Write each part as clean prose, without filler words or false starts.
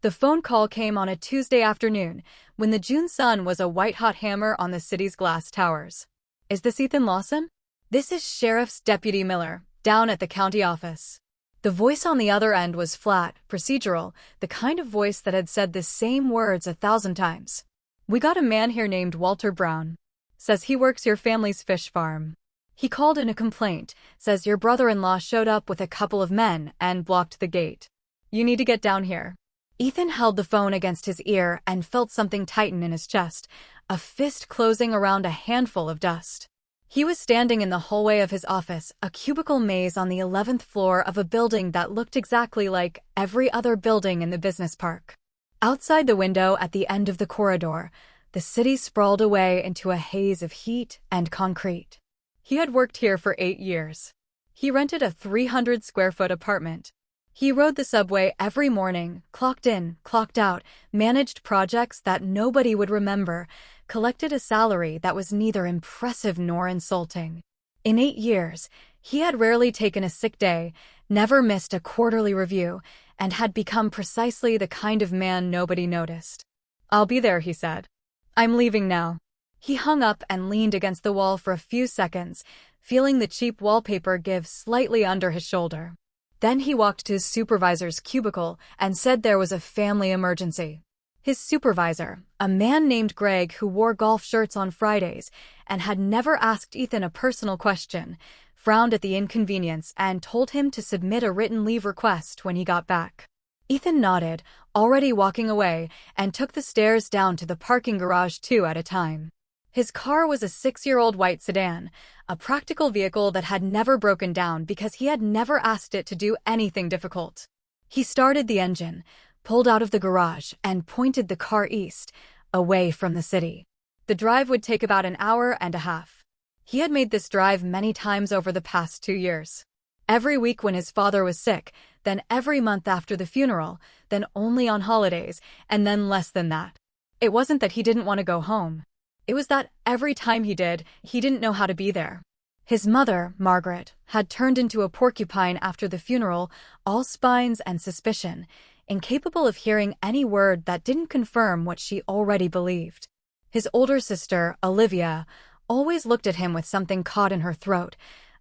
The phone call came on a Tuesday afternoon, when the June sun was a white-hot hammer on the city's glass towers. "Is this Ethan Lawson?" "This is Sheriff's Deputy Miller, down at the county office." The voice on the other end was flat, procedural, the kind of voice that had said the same words 1,000 times. "We got a man here named Walter Brown. Says he works your family's fish farm. He called in a complaint, says your brother-in-law showed up with a couple of men and blocked the gate. You need to get down here." Ethan held the phone against his ear and felt something tighten in his chest, a fist closing around a handful of dust. He was standing in the hallway of his office, a cubicle maze on the 11th floor of a building that looked exactly like every other building in the business park. Outside the window at the end of the corridor, the city sprawled away into a haze of heat and concrete. He had worked here for 8 years. He rented a 300-square-foot apartment. He rode the subway every morning, clocked in, clocked out, managed projects that nobody would remember, collected a salary that was neither impressive nor insulting. In 8 years, he had rarely taken a sick day, never missed a quarterly review, and had become precisely the kind of man nobody noticed. "I'll be there," he said. "I'm leaving now." He hung up and leaned against the wall for a few seconds, feeling the cheap wallpaper give slightly under his shoulder. Then he walked to his supervisor's cubicle and said there was a family emergency. His supervisor, a man named Greg who wore golf shirts on Fridays and had never asked Ethan a personal question, frowned at the inconvenience and told him to submit a written leave request when he got back. Ethan nodded, already walking away, and took the stairs down to the parking garage 2 at a time. His car was a 6-year-old white sedan, a practical vehicle that had never broken down because he had never asked it to do anything difficult. He started the engine, pulled out of the garage, and pointed the car east, away from the city. The drive would take about an hour and a half. He had made this drive many times over the past 2 years. Every week when his father was sick, then every month after the funeral, then only on holidays, and then less than that. It wasn't that he didn't want to go home. It was that every time he did, he didn't know how to be there. His mother, Margaret, had turned into a porcupine after the funeral, all spines and suspicion, incapable of hearing any word that didn't confirm what she already believed. His older sister, Olivia, always looked at him with something caught in her throat,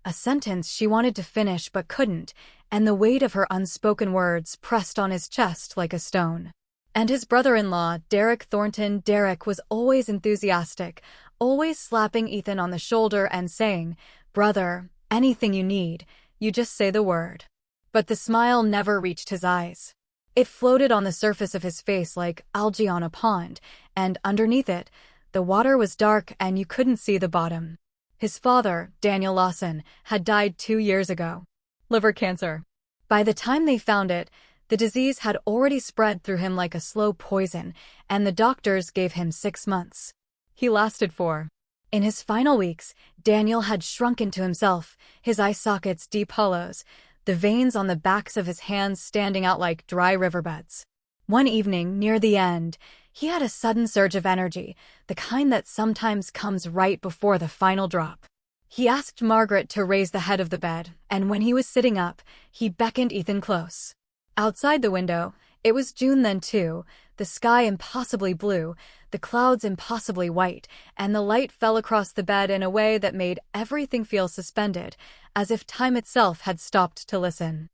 a sentence she wanted to finish but couldn't, and the weight of her unspoken words pressed on his chest like a stone. And his brother-in-law, Derek Thornton. Derek was always enthusiastic, always slapping Ethan on the shoulder and saying, "Brother, anything you need, you just say the word." But the smile never reached his eyes. It floated on the surface of his face like algae on a pond, and underneath it, the water was dark and you couldn't see the bottom. His father, Daniel Lawson, had died 2 years ago. Liver cancer. By the time they found it, the disease had already spread through him like a slow poison, and the doctors gave him 6 months. He lasted 4. In his final weeks, Daniel had shrunk into himself, his eye sockets deep hollows, the veins on the backs of his hands standing out like dry riverbeds. One evening, near the end, he had a sudden surge of energy, the kind that sometimes comes right before the final drop. He asked Margaret to raise the head of the bed, and when he was sitting up, he beckoned Ethan close. Outside the window, it was June then too, the sky impossibly blue, the clouds impossibly white, and the light fell across the bed in a way that made everything feel suspended, as if time itself had stopped to listen.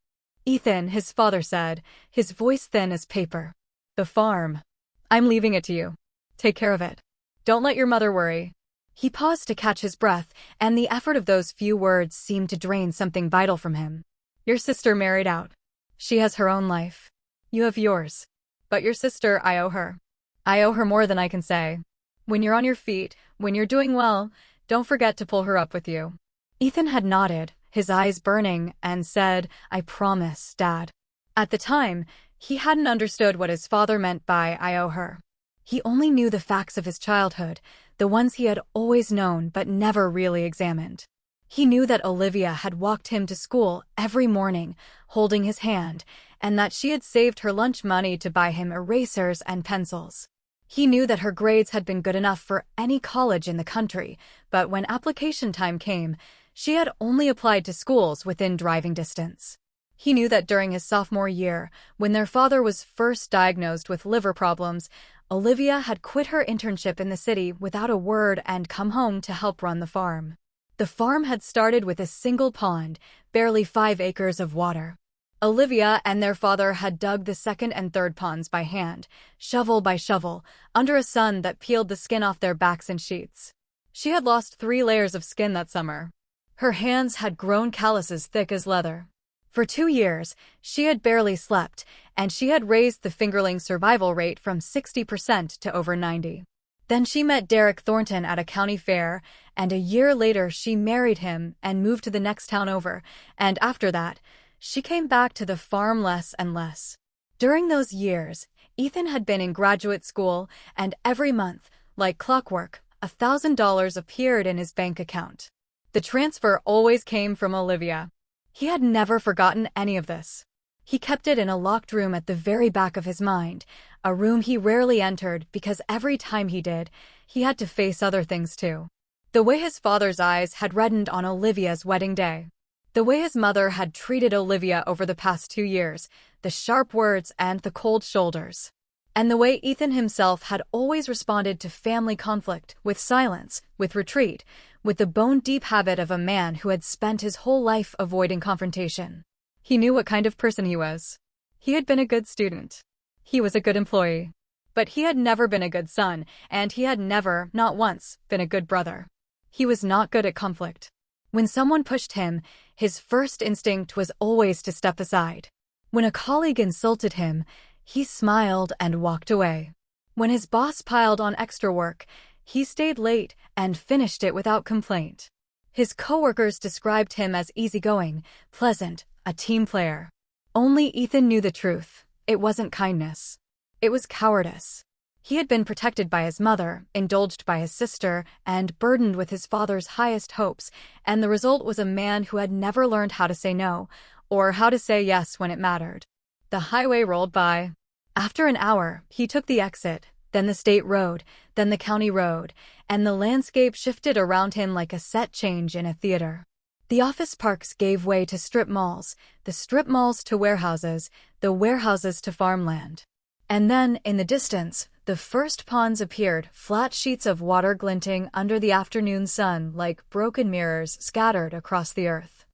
"Ethan," his father said, his voice thin as paper. "The farm. I'm leaving it to you. Take care of it. Don't let your mother worry." He paused to catch his breath, and the effort of those few words seemed to drain something vital from him. "Your sister married out. She has her own life. You have yours. But your sister, I owe her. I owe her more than I can say. When you're on your feet, when you're doing well, don't forget to pull her up with you." Ethan had nodded, his eyes burning, and said, "I promise, Dad." At the time, he hadn't understood what his father meant by "I owe her." He only knew the facts of his childhood, the ones he had always known but never really examined. He knew that Olivia had walked him to school every morning, holding his hand, and that she had saved her lunch money to buy him erasers and pencils. He knew that her grades had been good enough for any college in the country, but when application time came, she had only applied to schools within driving distance. He knew that during his sophomore year, when their father was first diagnosed with liver problems, Olivia had quit her internship in the city without a word and come home to help run the farm. The farm had started with a single pond, barely 5 acres of water. Olivia and their father had dug the second and third ponds by hand, shovel by shovel, under a sun that peeled the skin off their backs in sheets. She had lost 3 layers of skin that summer. Her hands had grown calluses thick as leather. For 2 years, she had barely slept, and she had raised the fingerling survival rate from 60% to over 90%. Then she met Derek Thornton at a county fair, and a year later she married him and moved to the next town over, and after that, she came back to the farm less and less. During those years, Ethan had been in graduate school, and every month, like clockwork, $1,000 appeared in his bank account. The transfer always came from Olivia. He had never forgotten any of this. He kept it in a locked room at the very back of his mind, a room he rarely entered because every time he did, he had to face other things too. The way his father's eyes had reddened on Olivia's wedding day. The way his mother had treated Olivia over the past 2 years, the sharp words and the cold shoulders. And the way Ethan himself had always responded to family conflict, with silence, with retreat, with the bone-deep habit of a man who had spent his whole life avoiding confrontation. He knew what kind of person he was. He had been a good student. He was a good employee. But he had never been a good son, and he had never, not once, been a good brother. He was not good at conflict. When someone pushed him, his first instinct was always to step aside. When a colleague insulted him, he smiled and walked away. When his boss piled on extra work, he stayed late and finished it without complaint. His coworkers described him as easygoing, pleasant, a team player. Only Ethan knew the truth. It wasn't kindness. It was cowardice. He had been protected by his mother, indulged by his sister, and burdened with his father's highest hopes, and the result was a man who had never learned how to say no, or how to say yes when it mattered. The highway rolled by. After an hour, he took the exit, then the state road, then the county road, and the landscape shifted around him like a set change in a theater. The office parks gave way to strip malls, the strip malls to warehouses, the warehouses to farmland. And then, in the distance, the first ponds appeared, flat sheets of water glinting under the afternoon sun like broken mirrors scattered across the earth.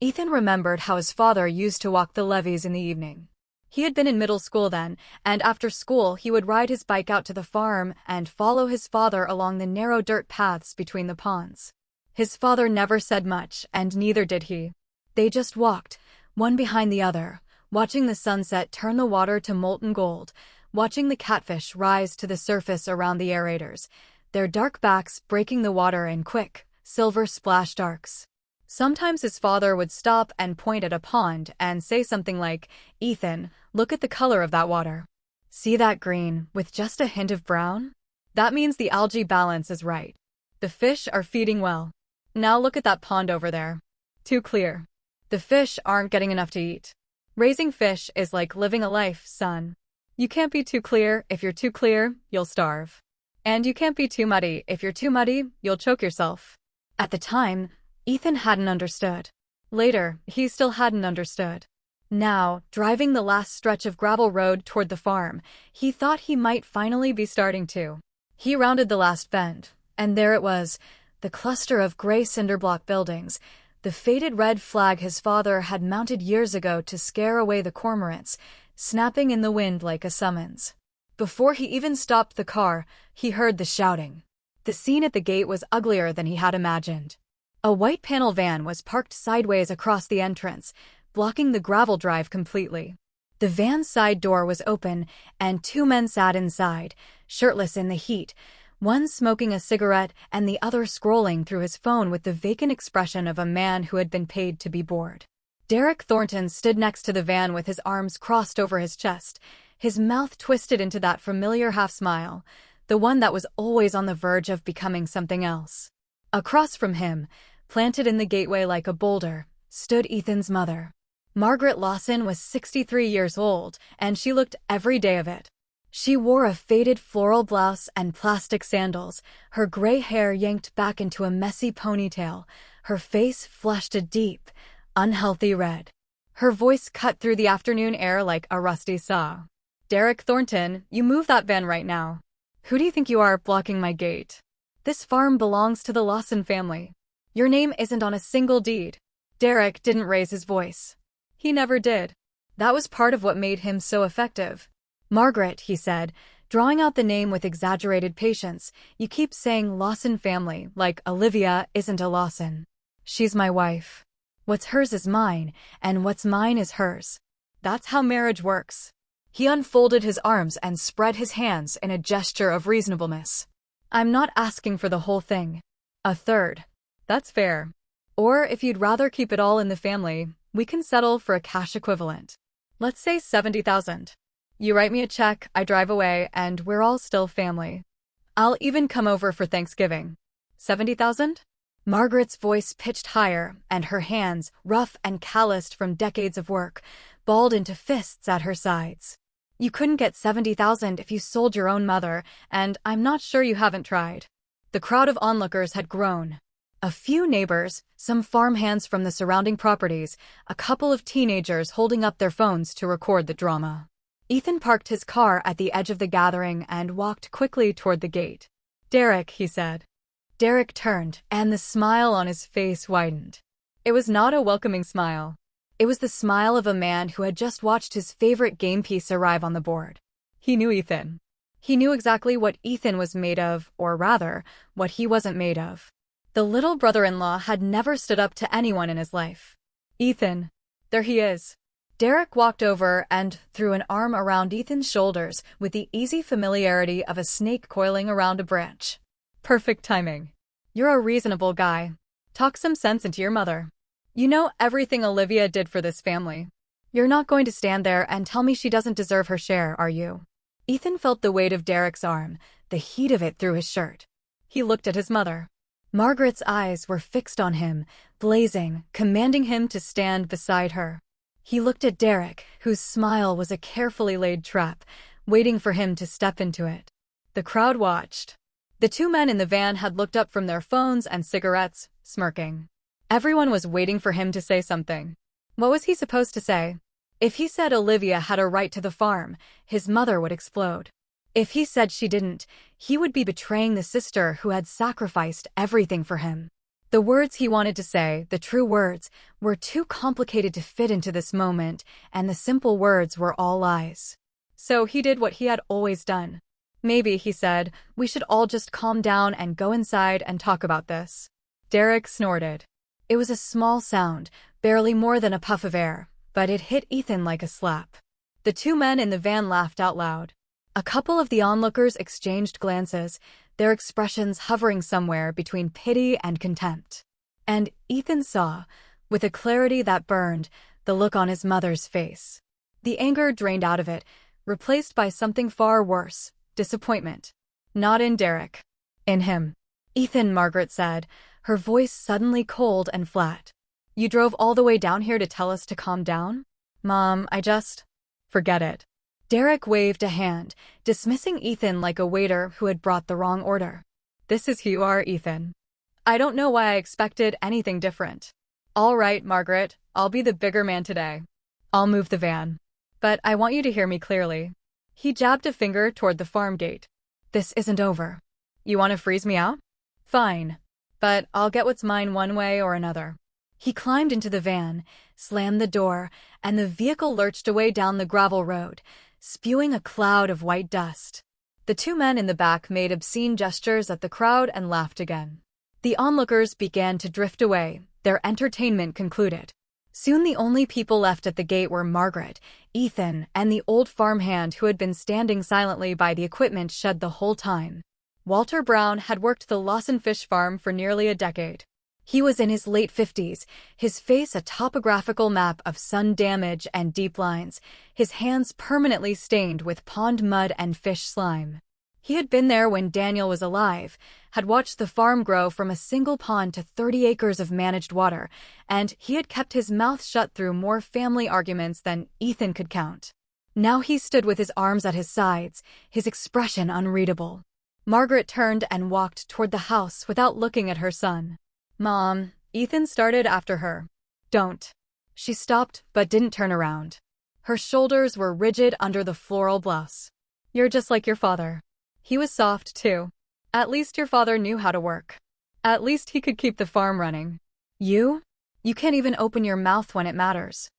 Ethan remembered how his father used to walk the levees in the evening. He had been in middle school then, and after school he would ride his bike out to the farm and follow his father along the narrow dirt paths between the ponds. His father never said much, and neither did he. They just walked, one behind the other, watching the sunset turn the water to molten gold, watching the catfish rise to the surface around the aerators, their dark backs breaking the water in quick, silver-splashed arcs. Sometimes his father would stop and point at a pond and say something like, "Ethan, look at the color of that water. See that green, with just a hint of brown? That means the algae balance is right. The fish are feeding well. Now look at that pond over there. Too clear. The fish aren't getting enough to eat. Raising fish is like living a life, son. You can't be too clear. If you're too clear, you'll starve. And you can't be too muddy. If you're too muddy, you'll choke yourself." At the time, Ethan hadn't understood. Later, he still hadn't understood. Now, driving the last stretch of gravel road toward the farm, he thought he might finally be starting to. He rounded the last bend, and there it was, the cluster of gray cinderblock buildings, the faded red flag his father had mounted years ago to scare away the cormorants, snapping in the wind like a summons. Before he even stopped the car, he heard the shouting. The scene at the gate was uglier than he had imagined. A white panel van was parked sideways across the entrance, blocking the gravel drive completely. The van's side door was open, and 2 men sat inside, shirtless in the heat, one smoking a cigarette and the other scrolling through his phone with the vacant expression of a man who had been paid to be bored. Derek Thornton stood next to the van with his arms crossed over his chest, his mouth twisted into that familiar half-smile, the one that was always on the verge of becoming something else. Across from him, planted in the gateway like a boulder, stood Ethan's mother. Margaret Lawson was 63 years old, and she looked every day of it. She wore a faded floral blouse and plastic sandals, her gray hair yanked back into a messy ponytail, her face flushed a deep, unhealthy red. Her voice cut through the afternoon air like a rusty saw. Derek Thornton, you move that van right now. Who do you think you are, blocking my gate? This farm belongs to the Lawson family. Your name isn't on a single deed. Derek didn't raise his voice. He never did. That was part of what made him so effective. Margaret, he said, drawing out the name with exaggerated patience, you keep saying Lawson family, like Olivia isn't a Lawson. She's my wife. What's hers is mine, and what's mine is hers. That's how marriage works. He unfolded his arms and spread his hands in a gesture of reasonableness. I'm not asking for the whole thing. A third. That's fair. Or if you'd rather keep it all in the family, we can settle for a cash equivalent. Let's say $70,000. You write me a check, I drive away, and we're all still family. I'll even come over for Thanksgiving. 70,000? Margaret's voice pitched higher, and her hands, rough and calloused from decades of work, balled into fists at her sides. You couldn't get 70,000 if you sold your own mother, and I'm not sure you haven't tried. The crowd of onlookers had grown. A few neighbors, some farmhands from the surrounding properties, a couple of teenagers holding up their phones to record the drama. Ethan parked his car at the edge of the gathering and walked quickly toward the gate. Derek, he said. Derek turned, and the smile on his face widened. It was not a welcoming smile. It was the smile of a man who had just watched his favorite game piece arrive on the board. He knew Ethan. He knew exactly what Ethan was made of, or rather, what he wasn't made of. The little brother-in-law had never stood up to anyone in his life. Ethan. There he is. Derek walked over and threw an arm around Ethan's shoulders with the easy familiarity of a snake coiling around a branch. Perfect timing. You're a reasonable guy. Talk some sense into your mother. You know everything Olivia did for this family. You're not going to stand there and tell me she doesn't deserve her share, are you? Ethan felt the weight of Derek's arm, the heat of it through his shirt. He looked at his mother. Margaret's eyes were fixed on him, blazing, commanding him to stand beside her. He looked at Derek, whose smile was a carefully laid trap, waiting for him to step into it. The crowd watched. The two men in the van had looked up from their phones and cigarettes, smirking. Everyone was waiting for him to say something. What was he supposed to say? If he said Olivia had a right to the farm, his mother would explode. If he said she didn't, he would be betraying the sister who had sacrificed everything for him. The words he wanted to say, the true words, were too complicated to fit into this moment, and the simple words were all lies. So he did what he had always done. Maybe, he said, we should all just calm down and go inside and talk about this. Derek snorted. It was a small sound, barely more than a puff of air, but it hit Ethan like a slap. The two men in the van laughed out loud. A couple of the onlookers exchanged glances, their expressions hovering somewhere between pity and contempt. And Ethan saw, with a clarity that burned, the look on his mother's face. The anger drained out of it, replaced by something far worse, disappointment. Not in Derek. In him. Ethan, Margaret said, her voice suddenly cold and flat. You drove all the way down here to tell us to calm down? Mom, Forget it. Derek waved a hand, dismissing Ethan like a waiter who had brought the wrong order. This is who you are, Ethan. I don't know why I expected anything different. All right, Margaret, I'll be the bigger man today. I'll move the van. But I want you to hear me clearly. He jabbed a finger toward the farm gate. This isn't over. You want to freeze me out? Fine. But I'll get what's mine one way or another. He climbed into the van, slammed the door, and the vehicle lurched away down the gravel road, spewing a cloud of white dust. The two men in the back made obscene gestures at the crowd and laughed again. The onlookers began to drift away, their entertainment concluded. Soon the only people left at the gate were Margaret, Ethan, and the old farmhand who had been standing silently by the equipment shed the whole time. Walter Brown had worked the Lawson fish farm for nearly a decade. He was in his late 50s, his face a topographical map of sun damage and deep lines, his hands permanently stained with pond mud and fish slime. He had been there when Daniel was alive, had watched the farm grow from a single pond to 30 acres of managed water, and he had kept his mouth shut through more family arguments than Ethan could count. Now he stood with his arms at his sides, his expression unreadable. Margaret turned and walked toward the house without looking at her son. Mom, Ethan started after her. Don't. She stopped but didn't turn around. Her shoulders were rigid under the floral blouse. "You're just like your father." He was soft, too. "At least your father knew how to work. At least he could keep the farm running. You? You can't even open your mouth when it matters."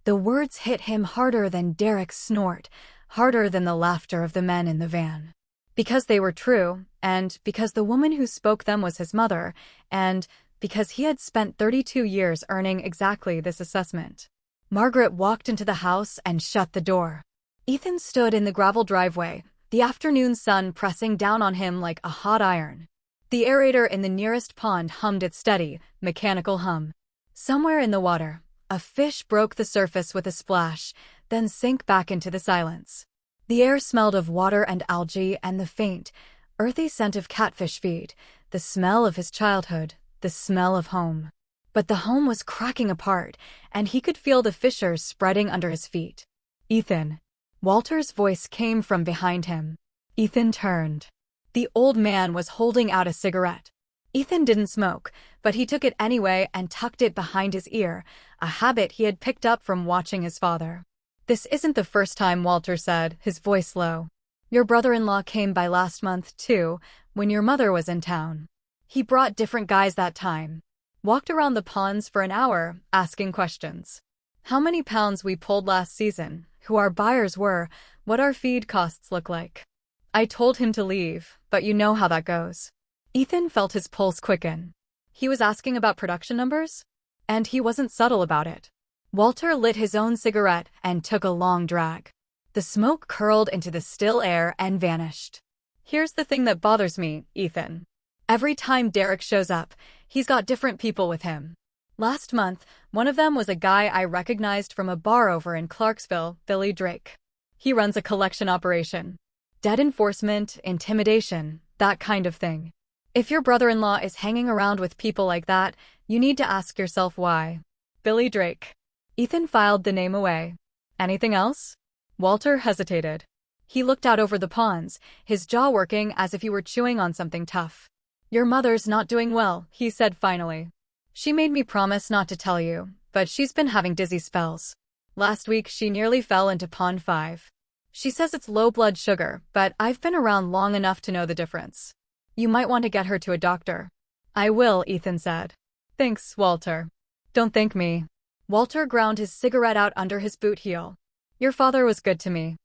The words hit him harder than Derek's snort, harder than the laughter of the men in the van. Because they were true, and because the woman who spoke them was his mother, and because he had spent 32 years earning exactly this assessment. Margaret walked into the house and shut the door. Ethan stood in the gravel driveway, the afternoon sun pressing down on him like a hot iron. The aerator in the nearest pond hummed its steady, mechanical hum. Somewhere in the water, a fish broke the surface with a splash, then sank back into the silence. The air smelled of water and algae and the faint, earthy scent of catfish feed, the smell of his childhood, the smell of home. But the home was cracking apart, and he could feel the fissures spreading under his feet. "Ethan." Walter's voice came from behind him. Ethan turned. The old man was holding out a cigarette. Ethan didn't smoke, but he took it anyway and tucked it behind his ear, a habit he had picked up from watching his father. "This isn't the first time," Walter said, his voice low. "Your brother-in-law came by last month, too, when your mother was in town. He brought different guys that time. Walked around the ponds for an hour, asking questions. How many pounds we pulled last season, who our buyers were, what our feed costs look like. I told him to leave, but you know how that goes." Ethan felt his pulse quicken. He was asking about production numbers? And he wasn't subtle about it. Walter lit his own cigarette and took a long drag. The smoke curled into the still air and vanished. "Here's the thing that bothers me, Ethan. Every time Derek shows up, he's got different people with him. Last month, one of them was a guy I recognized from a bar over in Clarksville, Billy Drake. He runs a collection operation. Debt enforcement, intimidation, that kind of thing. If your brother-in-law is hanging around with people like that, you need to ask yourself why." Billy Drake. Ethan filed the name away. "Anything else?" Walter hesitated. He looked out over the ponds, his jaw working as if he were chewing on something tough. "Your mother's not doing well," he said finally. "She made me promise not to tell you, but she's been having dizzy spells. Last week she nearly fell into Pond 5. She says it's low blood sugar, but I've been around long enough to know the difference. You might want to get her to a doctor." "I will," Ethan said. "Thanks, Walter." "Don't thank me." Walter ground his cigarette out under his boot heel. "Your father was good to me.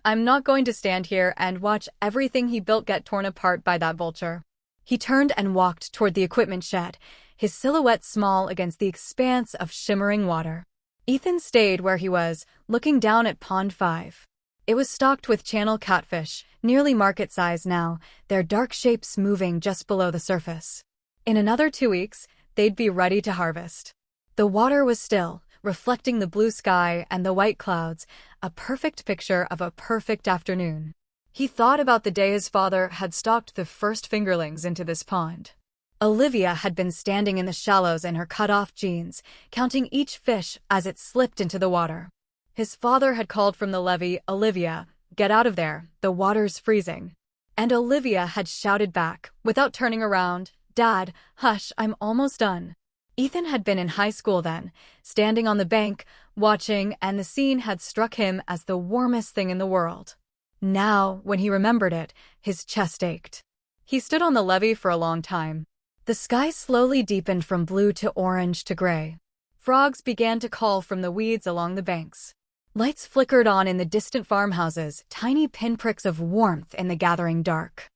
I'm not going to stand here and watch everything he built get torn apart by that vulture." He turned and walked toward the equipment shed, his silhouette small against the expanse of shimmering water. Ethan stayed where he was, looking down at Pond 5. It was stocked with channel catfish, nearly market size now, their dark shapes moving just below the surface. In another 2 weeks, they'd be ready to harvest. The water was still, reflecting the blue sky and the white clouds, a perfect picture of a perfect afternoon. He thought about the day his father had stalked the first fingerlings into this pond. Olivia had been standing in the shallows in her cut-off jeans, counting each fish as it slipped into the water. His father had called from the levee, "Olivia, get out of there, the water's freezing." And Olivia had shouted back, without turning around, "Dad, hush, I'm almost done." Ethan had been in high school then, standing on the bank, watching, and the scene had struck him as the warmest thing in the world. Now, when he remembered it, his chest ached. He stood on the levee for a long time. The sky slowly deepened from blue to orange to gray. Frogs began to call from the weeds along the banks. Lights flickered on in the distant farmhouses, tiny pinpricks of warmth in the gathering dark.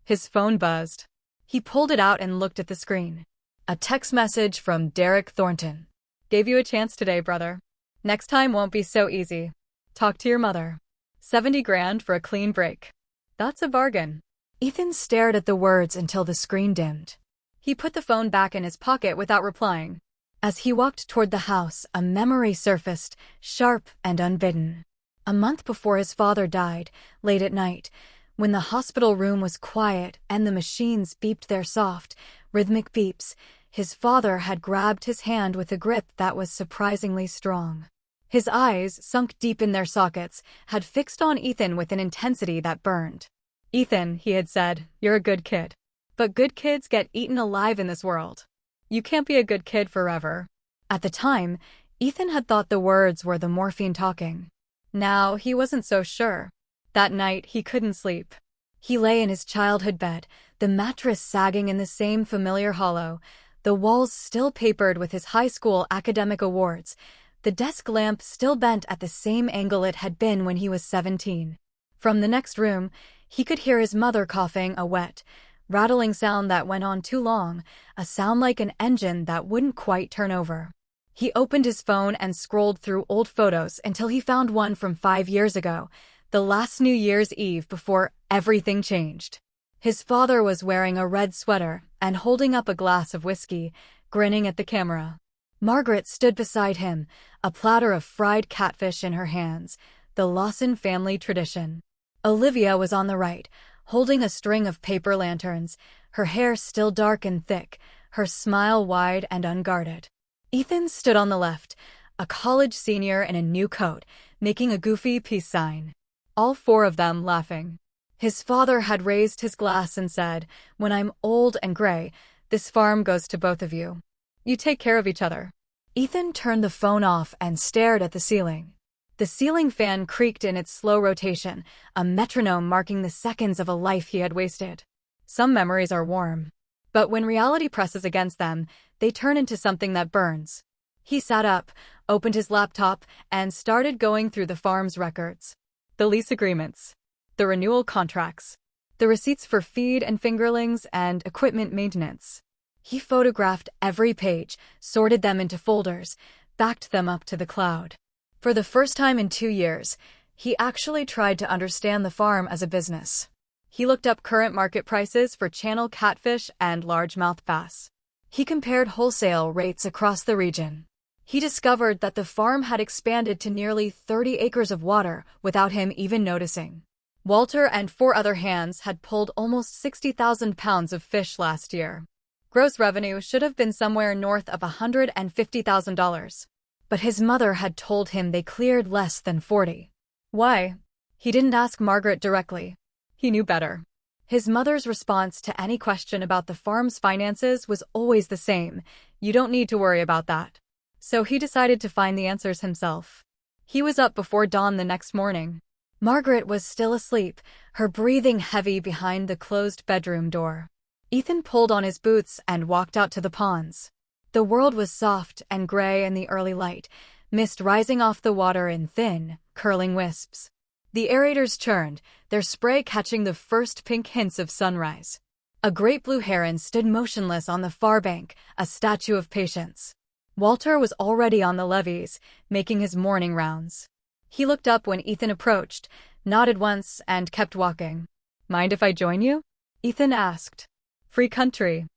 His phone buzzed. He pulled it out and looked at the screen. A text message from Derek Thornton. "Gave you a chance today, brother. Next time won't be so easy. Talk to your mother. 70 grand for a clean break. That's a bargain." Ethan stared at the words until the screen dimmed. He put the phone back in his pocket without replying. As he walked toward the house, a memory surfaced, sharp and unbidden. A month before his father died, late at night, when the hospital room was quiet and the machines beeped their soft, rhythmic beeps, his father had grabbed his hand with a grip that was surprisingly strong. His eyes, sunk deep in their sockets, had fixed on Ethan with an intensity that burned. "Ethan," he had said, "you're a good kid. But good kids get eaten alive in this world. You can't be a good kid forever." At the time, Ethan had thought the words were the morphine talking. Now he wasn't so sure. That night he couldn't sleep. He lay in his childhood bed, the mattress sagging in the same familiar hollow, the walls still papered with his high school academic awards, the desk lamp still bent at the same angle it had been when he was 17. From the next room, he could hear his mother coughing, a wet, rattling sound that went on too long, a sound like an engine that wouldn't quite turn over. He opened his phone and scrolled through old photos until he found one from 5 years ago, the last New Year's Eve before everything changed. His father was wearing a red sweater and holding up a glass of whiskey, grinning at the camera. Margaret stood beside him, a platter of fried catfish in her hands, the Lawson family tradition. Olivia was on the right, holding a string of paper lanterns, her hair still dark and thick, her smile wide and unguarded. Ethan stood on the left, a college senior in a new coat, making a goofy peace sign. All four of them laughing. His father had raised his glass and said, "When I'm old and gray, this farm goes to both of you. You take care of each other." Ethan turned the phone off and stared at the ceiling. The ceiling fan creaked in its slow rotation, a metronome marking the seconds of a life he had wasted. Some memories are warm, but when reality presses against them, they turn into something that burns. He sat up, opened his laptop, and started going through the farm's records. The lease agreements, the renewal contracts, the receipts for feed and fingerlings and equipment maintenance. He photographed every page, sorted them into folders, backed them up to the cloud. For the first time in 2 years, he actually tried to understand the farm as a business. He looked up current market prices for channel catfish and largemouth bass. He compared wholesale rates across the region. He discovered that the farm had expanded to nearly 30 acres of water without him even noticing. Walter and 4 other hands had pulled almost 60,000 pounds of fish last year. Gross revenue should have been somewhere north of $150,000. But his mother had told him they cleared less than 40. Why? He didn't ask Margaret directly. He knew better. His mother's response to any question about the farm's finances was always the same: "You don't need to worry about that." So he decided to find the answers himself. He was up before dawn the next morning. Margaret was still asleep, her breathing heavy behind the closed bedroom door. Ethan pulled on his boots and walked out to the ponds. The world was soft and gray in the early light, mist rising off the water in thin, curling wisps. The aerators churned, their spray catching the first pink hints of sunrise. A great blue heron stood motionless on the far bank, a statue of patience. Walter was already on the levees, making his morning rounds. He looked up when Ethan approached, nodded once, and kept walking. "Mind if I join you?" Ethan asked. "Free country."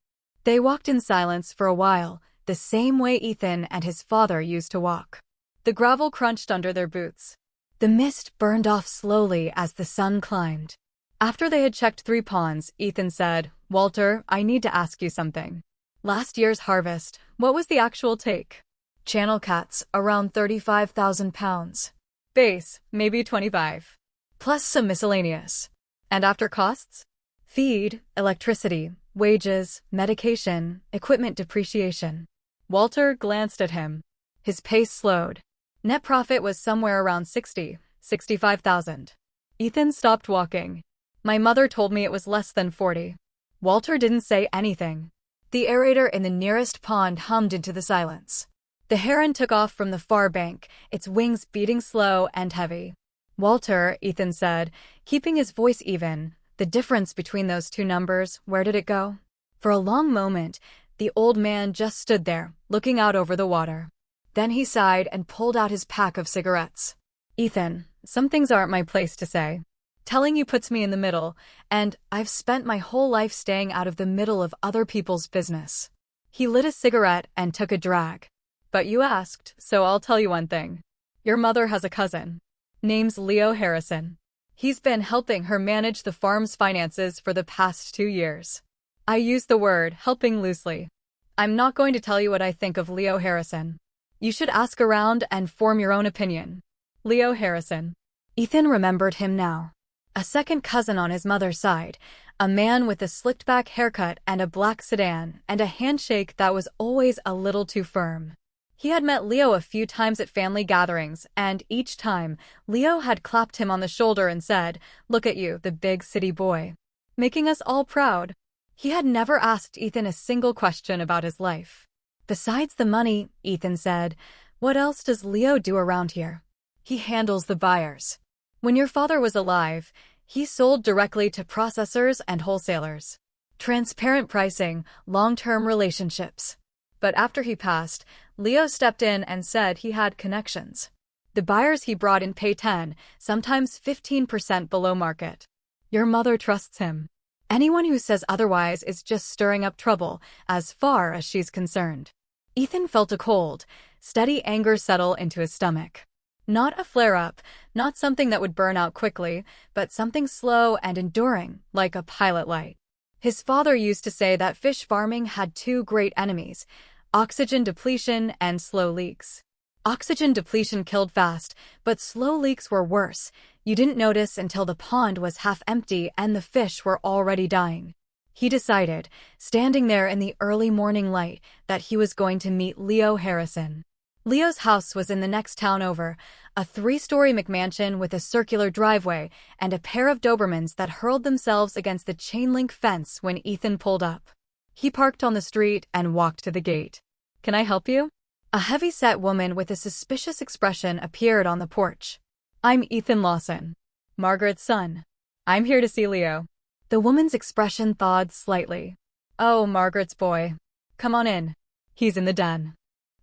They walked in silence for a while, the same way Ethan and his father used to walk. The gravel crunched under their boots. The mist burned off slowly as the sun climbed. After they had checked 3 ponds, Ethan said, "Walter, I need to ask you something. Last year's harvest, what was the actual take?" "Channel cats, around 35,000 pounds. Base, maybe 25. Plus some miscellaneous. And after costs? Feed, electricity, wages, medication, equipment depreciation." Walter glanced at him. His pace slowed. Net profit was somewhere around 65,000. Ethan stopped walking. "My mother told me it was less than 40. Walter didn't say anything. The aerator in the nearest pond hummed into the silence. The heron took off from the far bank, its wings beating slow and heavy. "Walter," Ethan said, keeping his voice even, "the difference between those 2 numbers, where did it go?" For a long moment, the old man just stood there, looking out over the water. Then he sighed and pulled out his pack of cigarettes. "Ethan, some things aren't my place to say. Telling you puts me in the middle, and I've spent my whole life staying out of the middle of other people's business." He lit a cigarette and took a drag. "But you asked, so I'll tell you one thing. Your mother has a cousin. Name's Leo Harrison. He's been helping her manage the farm's finances for the past 2 years. I use the word helping loosely. I'm not going to tell you what I think of Leo Harrison. You should ask around and form your own opinion. Leo Harrison." Ethan remembered him now. A second cousin on his mother's side, a man with a slicked-back haircut and a black sedan and a handshake that was always a little too firm. He had met Leo a few times at family gatherings, and each time, Leo had clapped him on the shoulder and said, "Look at you, the big city boy," making us all proud. He had never asked Ethan a single question about his life. "Besides the money," Ethan said, "what else does Leo do around here?" "He handles the buyers. When your father was alive, he sold directly to processors and wholesalers. Transparent pricing, long-term relationships." But after he passed, Leo stepped in and said he had connections. The buyers he brought in pay 10, sometimes 15% below market. Your mother trusts him. Anyone who says otherwise is just stirring up trouble, as far as she's concerned. Ethan felt a cold, steady anger settle into his stomach. Not a flare-up, not something that would burn out quickly, but something slow and enduring, like a pilot light. His father used to say that fish farming had two great enemies: oxygen depletion and slow leaks. Oxygen depletion killed fast, but slow leaks were worse. You didn't notice until the pond was half empty and the fish were already dying. He decided, standing there in the early morning light, that he was going to meet Leo Harrison. Leo's house was in the next town over, a 3-story McMansion with a circular driveway and a pair of Dobermans that hurled themselves against the chain-link fence when Ethan pulled up. He parked on the street and walked to the gate. "Can I help you?" A heavy-set woman with a suspicious expression appeared on the porch. "I'm Ethan Lawson, Margaret's son. I'm here to see Leo." The woman's expression thawed slightly. "Oh, Margaret's boy. Come on in. He's in the den."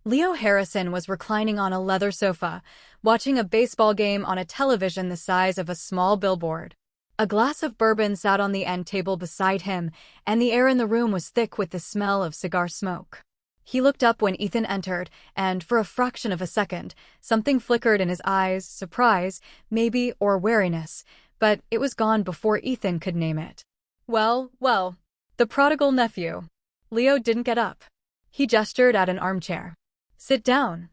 Leo Harrison was reclining on a leather sofa, watching a baseball game on a television the size of a small billboard. A glass of bourbon sat on the end table beside him, and the air in the room was thick with the smell of cigar smoke. He looked up when Ethan entered, and for a fraction of a second, something flickered in his eyes, surprise, maybe, or wariness, but it was gone before Ethan could name it. Well, the prodigal nephew." Leo didn't get up. He gestured at an armchair. Sit down.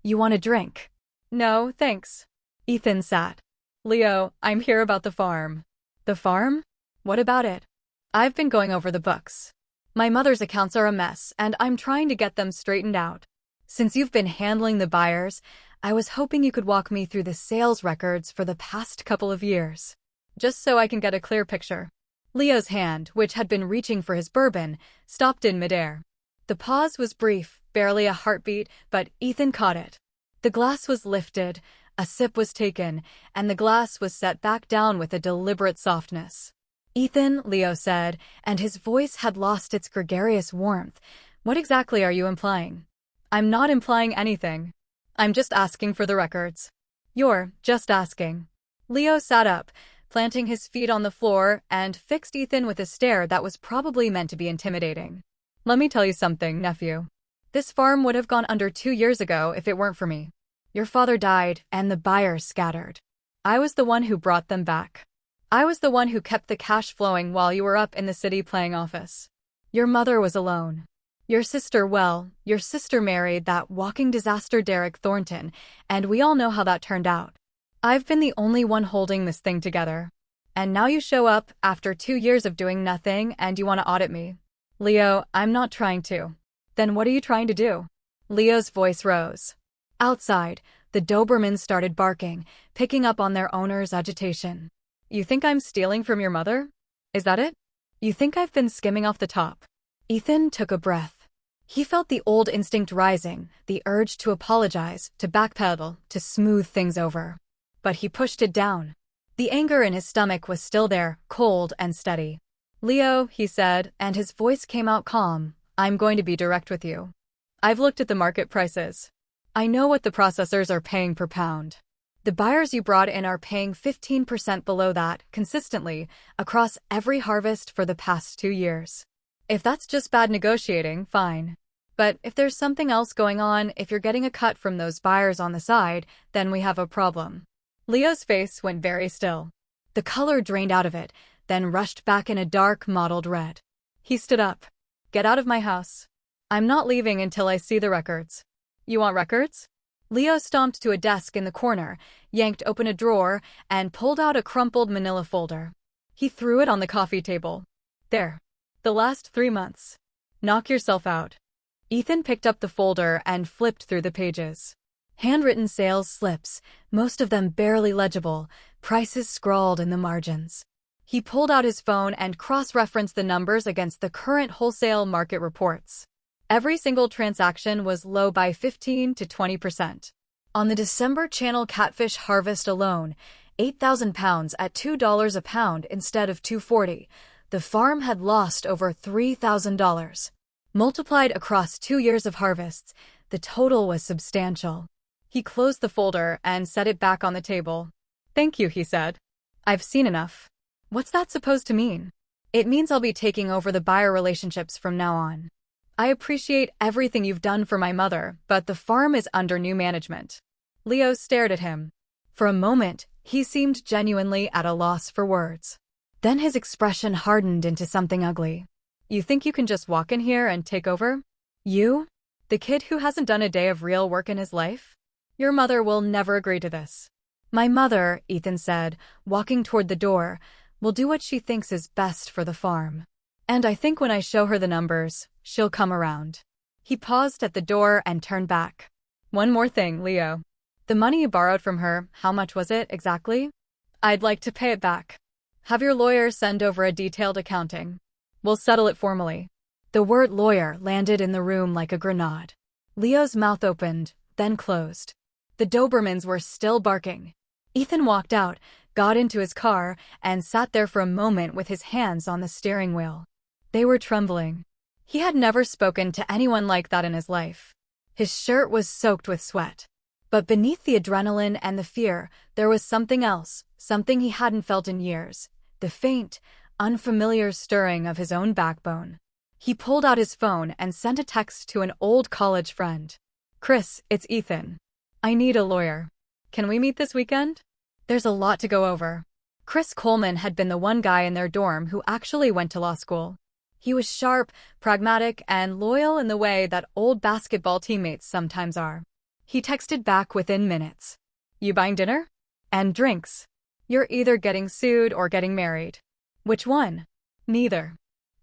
You want a drink?" "No, thanks." Ethan sat. "Leo, I'm here about the farm." "The farm? What about it?" "I've been going over the books. My mother's accounts are a mess, and I'm trying to get them straightened out. Since you've been handling the buyers, I was hoping you could walk me through the sales records for the past couple of years, just so I can get a clear picture." Leo's hand, which had been reaching for his bourbon, stopped in midair. The pause was brief, barely a heartbeat, but Ethan caught it. The glass was lifted, a sip was taken, and the glass was set back down with a deliberate softness. "Ethan," Leo said, and his voice had lost its gregarious warmth, "what exactly are you implying?" "I'm not implying anything. I'm just asking for the records." "You're just asking." Leo sat up, planting his feet on the floor, and fixed Ethan with a stare that was probably meant to be intimidating. "Let me tell you something, nephew. This farm would have gone under 2 years ago if it weren't for me. Your father died, and the buyers scattered. I was the one who brought them back. I was the one who kept the cash flowing while you were up in the city playing office. Your mother was alone. Your sister married that walking disaster Derek Thornton, and we all know how that turned out. I've been the only one holding this thing together. And now you show up after 2 years of doing nothing and you want to audit me. Leo, I'm not trying to." "Then what are you trying to do?" Leo's voice rose. Outside, the Dobermans started barking, picking up on their owner's agitation. "You think I'm stealing from your mother? Is that it? You think I've been skimming off the top?" Ethan took a breath. He felt the old instinct rising, the urge to apologize, to backpedal, to smooth things over. But he pushed it down. The anger in his stomach was still there, cold and steady. "Leo," he said, and his voice came out calm, "I'm going to be direct with you. I've looked at the market prices. I know what the processors are paying per pound. The buyers you brought in are paying 15% below that, consistently, across every harvest for the past 2 years. If that's just bad negotiating, fine. But if there's something else going on, if you're getting a cut from those buyers on the side, then we have a problem." Leo's face went very still. The color drained out of it, then rushed back in a dark, mottled red. He stood up. "Get out of my house. I'm not leaving until I see the records." "You want records?" Leo stomped to a desk in the corner, yanked open a drawer, and pulled out a crumpled manila folder. He threw it on the coffee table. "There. The last 3 months. Knock yourself out." Ethan picked up the folder and flipped through the pages. Handwritten sales slips, most of them barely legible, prices scrawled in the margins. He pulled out his phone and cross-referenced the numbers against the current wholesale market reports. Every single transaction was low by 15 to 20%. On the December Channel catfish harvest alone, 8,000 pounds at $2 a pound instead of $2.40, the farm had lost over $3,000. Multiplied across 2 years of harvests, the total was substantial. He closed the folder and set it back on the table. "Thank you," he said. "I've seen enough." "What's that supposed to mean?" "It means I'll be taking over the buyer relationships from now on. I appreciate everything you've done for my mother, but the farm is under new management." Leo stared at him. For a moment, he seemed genuinely at a loss for words. Then his expression hardened into something ugly. "You think you can just walk in here and take over? You? The kid who hasn't done a day of real work in his life? Your mother will never agree to this." "My mother," Ethan said, walking toward the door, "will do what she thinks is best for the farm. And I think when I show her the numbers, she'll come around." He paused at the door and turned back. "One more thing, Leo. The money you borrowed from her, how much was it exactly? I'd like to pay it back. Have your lawyer send over a detailed accounting. We'll settle it formally." The word lawyer landed in the room like a grenade. Leo's mouth opened, then closed. The Dobermans were still barking. Ethan walked out, got into his car, and sat there for a moment with his hands on the steering wheel. They were trembling. He had never spoken to anyone like that in his life. His shirt was soaked with sweat. But beneath the adrenaline and the fear, there was something else, something he hadn't felt in years, the faint, unfamiliar stirring of his own backbone. He pulled out his phone and sent a text to an old college friend. "Chris, it's Ethan. I need a lawyer. Can we meet this weekend? There's a lot to go over." Chris Coleman had been the one guy in their dorm who actually went to law school. He was sharp, pragmatic, and loyal in the way that old basketball teammates sometimes are. He texted back within minutes. "You buying dinner? And drinks? You're either getting sued or getting married. Which one?" "Neither.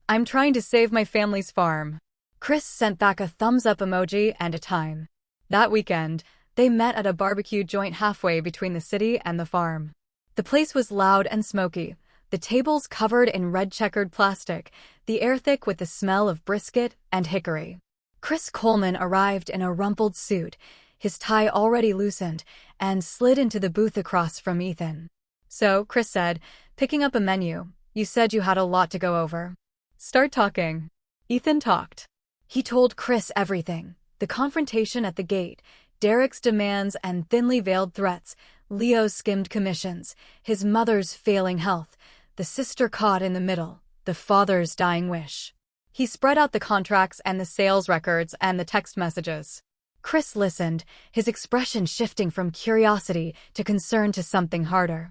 I'm trying to save my family's farm." Chris sent back a thumbs-up emoji and a time. That weekend, they met at a barbecue joint halfway between the city and the farm. The place was loud and smoky, the tables covered in red-checkered plastic, the air thick with the smell of brisket and hickory. Chris Coleman arrived in a rumpled suit, his tie already loosened, and slid into the booth across from Ethan. "So," Chris said, picking up a menu, "you said you had a lot to go over. Start talking." Ethan talked. He told Chris everything: the confrontation at the gate, Derek's demands and thinly veiled threats, Leo's skimmed commissions, his mother's failing health, the sister caught in the middle, the father's dying wish. He spread out the contracts and the sales records and the text messages. Chris listened, his expression shifting from curiosity to concern to something harder.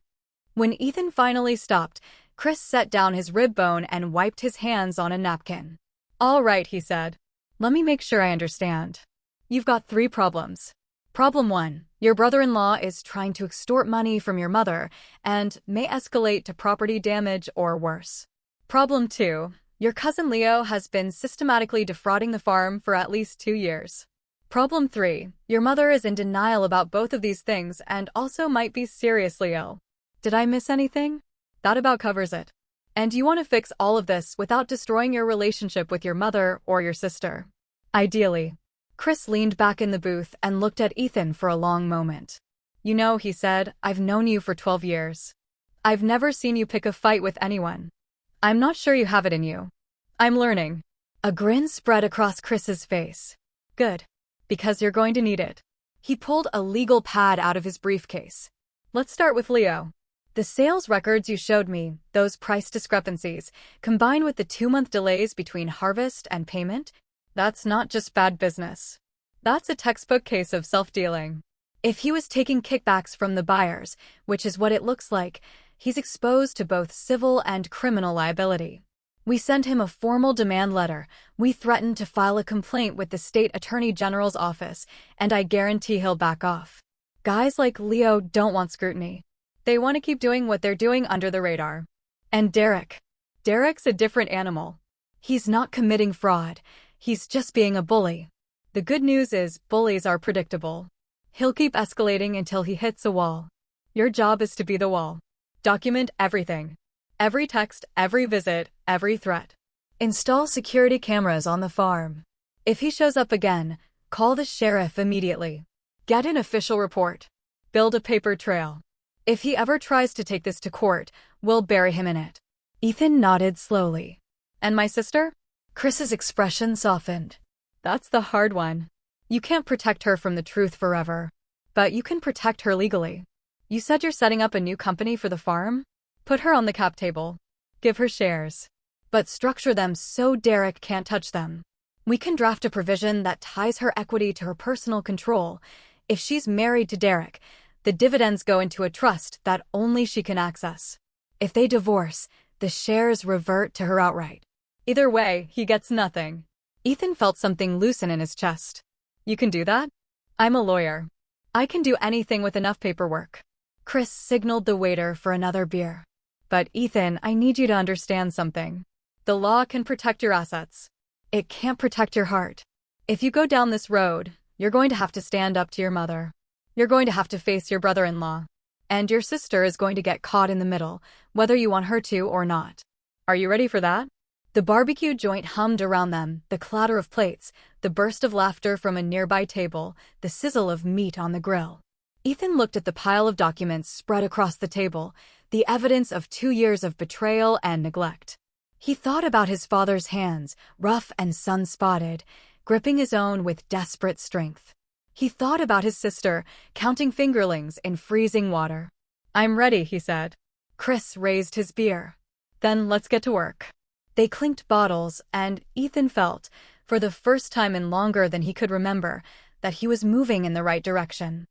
When Ethan finally stopped, Chris set down his rib bone and wiped his hands on a napkin. "All right," he said. "Let me make sure I understand. You've got 3 problems. Problem 1, your brother-in-law is trying to extort money from your mother and may escalate to property damage or worse. Problem 2, your cousin Leo has been systematically defrauding the farm for at least 2 years. Problem 3, your mother is in denial about both of these things and also might be seriously ill. Did I miss anything? That about covers it. And you want to fix all of this without destroying your relationship with your mother or your sister. Ideally." Chris leaned back in the booth and looked at Ethan for a long moment. "You know," he said, "I've known you for 12 years. I've never seen you pick a fight with anyone. I'm not sure you have it in you. I'm learning." A grin spread across Chris's face. "Good. Because you're going to need it." He pulled a legal pad out of his briefcase. "Let's start with Leo. The sales records you showed me, those price discrepancies, combined with the 2-month delays between harvest and payment, that's not just bad business. That's a textbook case of self-dealing. If he was taking kickbacks from the buyers, which is what it looks like, he's exposed to both civil and criminal liability. We sent him a formal demand letter. We threatened to file a complaint with the state attorney general's office, and I guarantee he'll back off. Guys like Leo don't want scrutiny. They want to keep doing what they're doing under the radar. And Derek's a different animal. He's not committing fraud. He's just being a bully. The good news is bullies are predictable. He'll keep escalating until he hits a wall. Your job is to be the wall. Document everything. Every text, every visit, every threat. Install security cameras on the farm. If he shows up again, call the sheriff immediately. Get an official report. Build a paper trail. If he ever tries to take this to court, we'll bury him in it. Ethan nodded slowly. And my sister? Chris's expression softened. That's the hard one. You can't protect her from the truth forever. But you can protect her legally. You said you're setting up a new company for the farm? Put her on the cap table. Give her shares. But structure them so Derek can't touch them. We can draft a provision that ties her equity to her personal control. If she's married to Derek, the dividends go into a trust that only she can access. If they divorce, the shares revert to her outright. Either way, he gets nothing. Ethan felt something loosen in his chest. You can do that? I'm a lawyer. I can do anything with enough paperwork. Chris signaled the waiter for another beer. But Ethan, I need you to understand something. The law can protect your assets. It can't protect your heart. If you go down this road, you're going to have to stand up to your mother. You're going to have to face your brother-in-law. And your sister is going to get caught in the middle, whether you want her to or not. Are you ready for that? The barbecue joint hummed around them, the clatter of plates, the burst of laughter from a nearby table, the sizzle of meat on the grill. Ethan looked at the pile of documents spread across the table, the evidence of 2 years of betrayal and neglect. He thought about his father's hands, rough and sun-spotted, gripping his own with desperate strength. He thought about his sister, counting fingerlings in freezing water. I'm ready, he said. Chris raised his beer. Then let's get to work. They clinked bottles, and Ethan felt, for the first time in longer than he could remember, that he was moving in the right direction.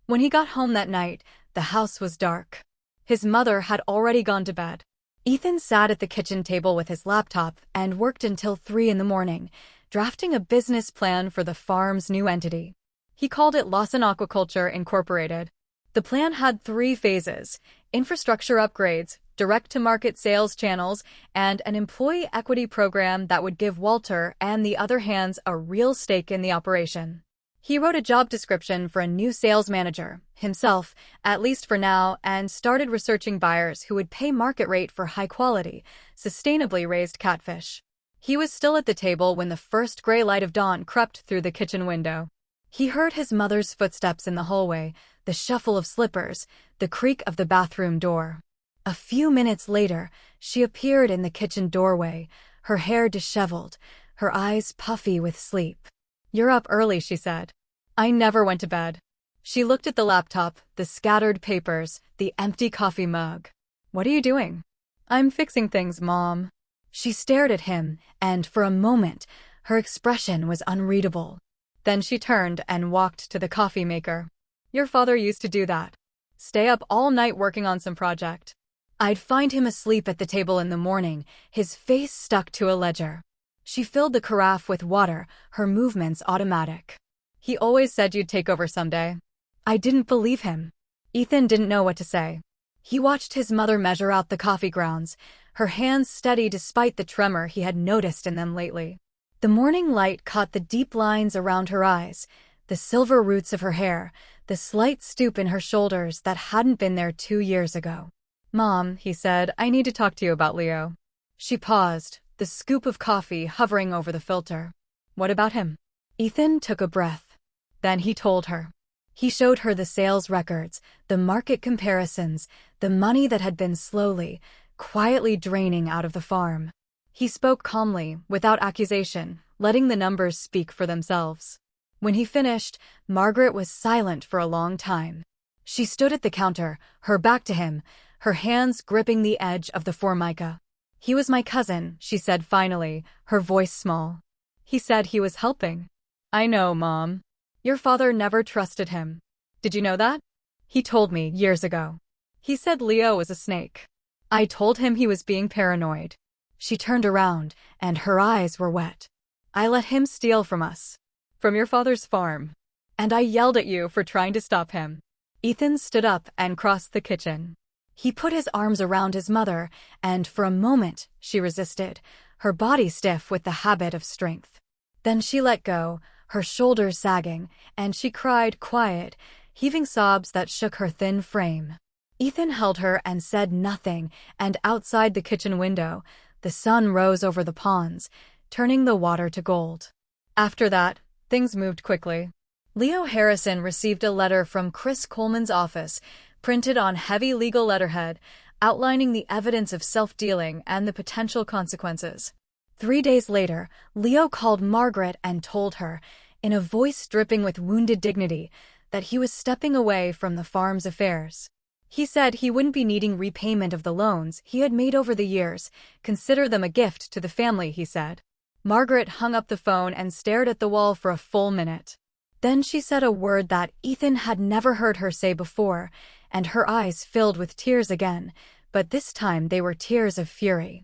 When he got home that night, the house was dark. His mother had already gone to bed. Ethan sat at the kitchen table with his laptop and worked until 3 in the morning, drafting a business plan for the farm's new entity. He called it Lawson Aquaculture Incorporated. The plan had 3 phases: infrastructure upgrades, direct-to-market sales channels, and an employee equity program that would give Walter and the other hands a real stake in the operation. He wrote a job description for a new sales manager, himself, at least for now, and started researching buyers who would pay market rate for high-quality, sustainably raised catfish. He was still at the table when the first gray light of dawn crept through the kitchen window. He heard his mother's footsteps in the hallway, the shuffle of slippers, the creak of the bathroom door. A few minutes later, she appeared in the kitchen doorway, her hair disheveled, her eyes puffy with sleep. You're up early, she said. I never went to bed. She looked at the laptop, the scattered papers, the empty coffee mug. What are you doing? I'm fixing things, Mom. She stared at him, and for a moment, her expression was unreadable. Then she turned and walked to the coffee maker. Your father used to do that. Stay up all night working on some project. I'd find him asleep at the table in the morning, his face stuck to a ledger. She filled the carafe with water, her movements automatic. He always said you'd take over someday. I didn't believe him. Ethan didn't know what to say. He watched his mother measure out the coffee grounds, her hands steady despite the tremor he had noticed in them lately. The morning light caught the deep lines around her eyes, the silver roots of her hair, the slight stoop in her shoulders that hadn't been there 2 years ago. Mom, he said, I need to talk to you about Leo. She paused, the scoop of coffee hovering over the filter. What about him? Ethan took a breath. Then he told her. He showed her the sales records, the market comparisons, the money that had been slowly, quietly draining out of the farm. He spoke calmly, without accusation, letting the numbers speak for themselves. When he finished, Margaret was silent for a long time. She stood at the counter, her back to him, her hands gripping the edge of the formica. He was my cousin, she said finally, her voice small. He said he was helping. I know, Mom. Your father never trusted him. Did you know that? He told me years ago. He said Leo was a snake. I told him he was being paranoid. She turned around, and her eyes were wet. I let him steal from us. From your father's farm. And I yelled at you for trying to stop him. Ethan stood up and crossed the kitchen. He put his arms around his mother, and for a moment she resisted, her body stiff with the habit of strength. Then she let go, her shoulders sagging, and she cried quiet, heaving sobs that shook her thin frame. Ethan held her and said nothing, and outside the kitchen window, the sun rose over the ponds, turning the water to gold. After that, things moved quickly. Leo Harrison received a letter from Chris Coleman's office, printed on heavy legal letterhead, outlining the evidence of self-dealing and the potential consequences. 3 days later, Leo called Margaret and told her, in a voice dripping with wounded dignity, that he was stepping away from the farm's affairs. He said he wouldn't be needing repayment of the loans he had made over the years. Consider them a gift to the family, he said. Margaret hung up the phone and stared at the wall for a full minute. Then she said a word that Ethan had never heard her say before, and her eyes filled with tears again, but this time they were tears of fury.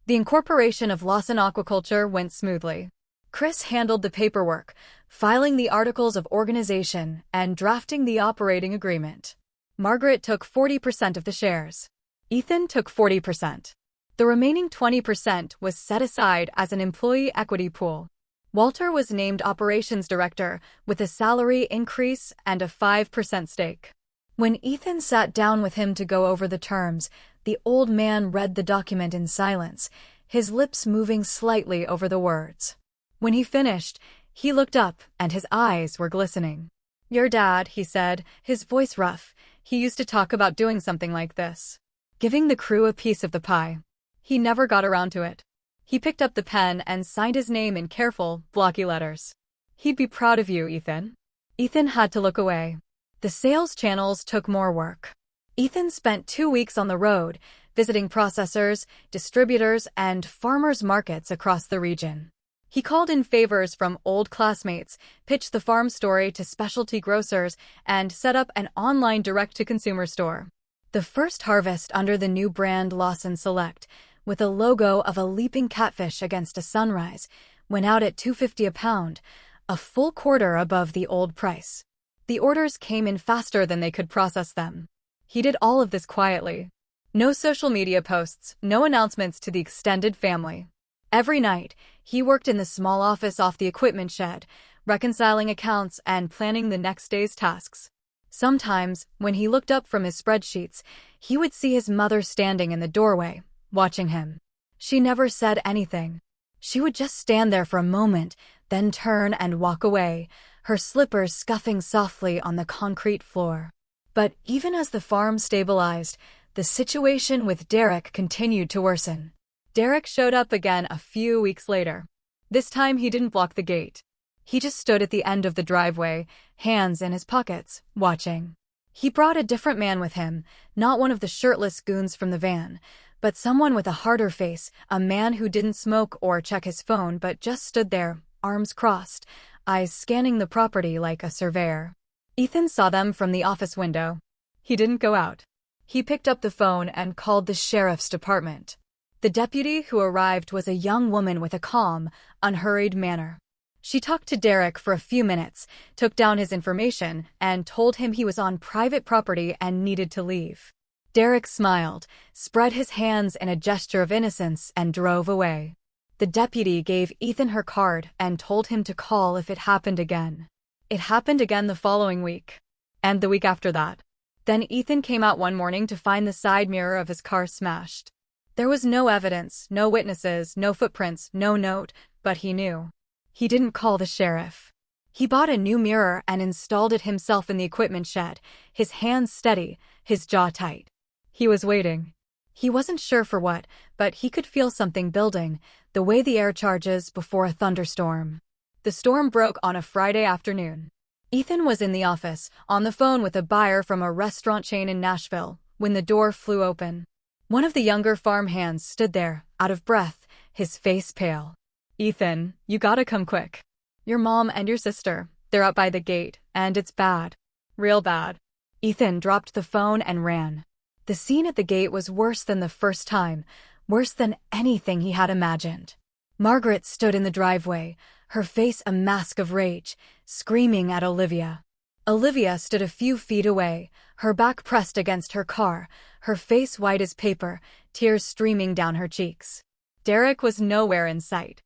The incorporation of Lawson Aquaculture went smoothly. Chris handled the paperwork, filing the articles of organization and drafting the operating agreement. Margaret took 40% of the shares. Ethan took 40%. The remaining 20% was set aside as an employee equity pool. Walter was named operations director with a salary increase and a 5% stake. When Ethan sat down with him to go over the terms, the old man read the document in silence, his lips moving slightly over the words. When he finished, he looked up and his eyes were glistening. "Your dad," he said, his voice rough. He used to talk about doing something like this. Giving the crew a piece of the pie. He never got around to it. He picked up the pen and signed his name in careful, blocky letters. "He'd be proud of you, Ethan." Ethan had to look away. The sales channels took more work. Ethan spent 2 weeks on the road, visiting processors, distributors, and farmers' markets across the region. He called in favors from old classmates, pitched the farm story to specialty grocers, and set up an online direct-to-consumer store. The first harvest under the new brand Lawson Select, with a logo of a leaping catfish against a sunrise, went out at $2.50 a pound, a full quarter above the old price. The orders came in faster than they could process them. He did all of this quietly. No social media posts, no announcements to the extended family. Every night, he worked in the small office off the equipment shed, reconciling accounts and planning the next day's tasks. Sometimes, when he looked up from his spreadsheets, he would see his mother standing in the doorway, watching him. She never said anything. She would just stand there for a moment, then turn and walk away, her slippers scuffing softly on the concrete floor. But even as the farm stabilized, the situation with Derek continued to worsen. Derek showed up again a few weeks later. This time he didn't block the gate. He just stood at the end of the driveway, hands in his pockets, watching. He brought a different man with him, not one of the shirtless goons from the van, but someone with a harder face, a man who didn't smoke or check his phone but just stood there, arms crossed, eyes scanning the property like a surveyor. Ethan saw them from the office window. He didn't go out. He picked up the phone and called the sheriff's department. The deputy who arrived was a young woman with a calm, unhurried manner. She talked to Derek for a few minutes, took down his information, and told him he was on private property and needed to leave. Derek smiled, spread his hands in a gesture of innocence, and drove away. The deputy gave Ethan her card and told him to call if it happened again. It happened again the following week. And the week after that. Then Ethan came out one morning to find the side mirror of his car smashed. There was no evidence, no witnesses, no footprints, no note, but he knew. He didn't call the sheriff. He bought a new mirror and installed it himself in the equipment shed, his hands steady, his jaw tight. He was waiting. He wasn't sure for what, but he could feel something building, the way the air charges before a thunderstorm. The storm broke on a Friday afternoon. Ethan was in the office, on the phone with a buyer from a restaurant chain in Nashville, when the door flew open. One of the younger farm hands stood there, out of breath, his face pale. "Ethan, you gotta come quick. Your mom and your sister, they're out by the gate, and it's bad. Real bad." Ethan dropped the phone and ran. The scene at the gate was worse than the first time, worse than anything he had imagined. Margaret stood in the driveway, her face a mask of rage, screaming at Olivia. Olivia stood a few feet away, her back pressed against her car, her face white as paper, tears streaming down her cheeks. Derek was nowhere in sight.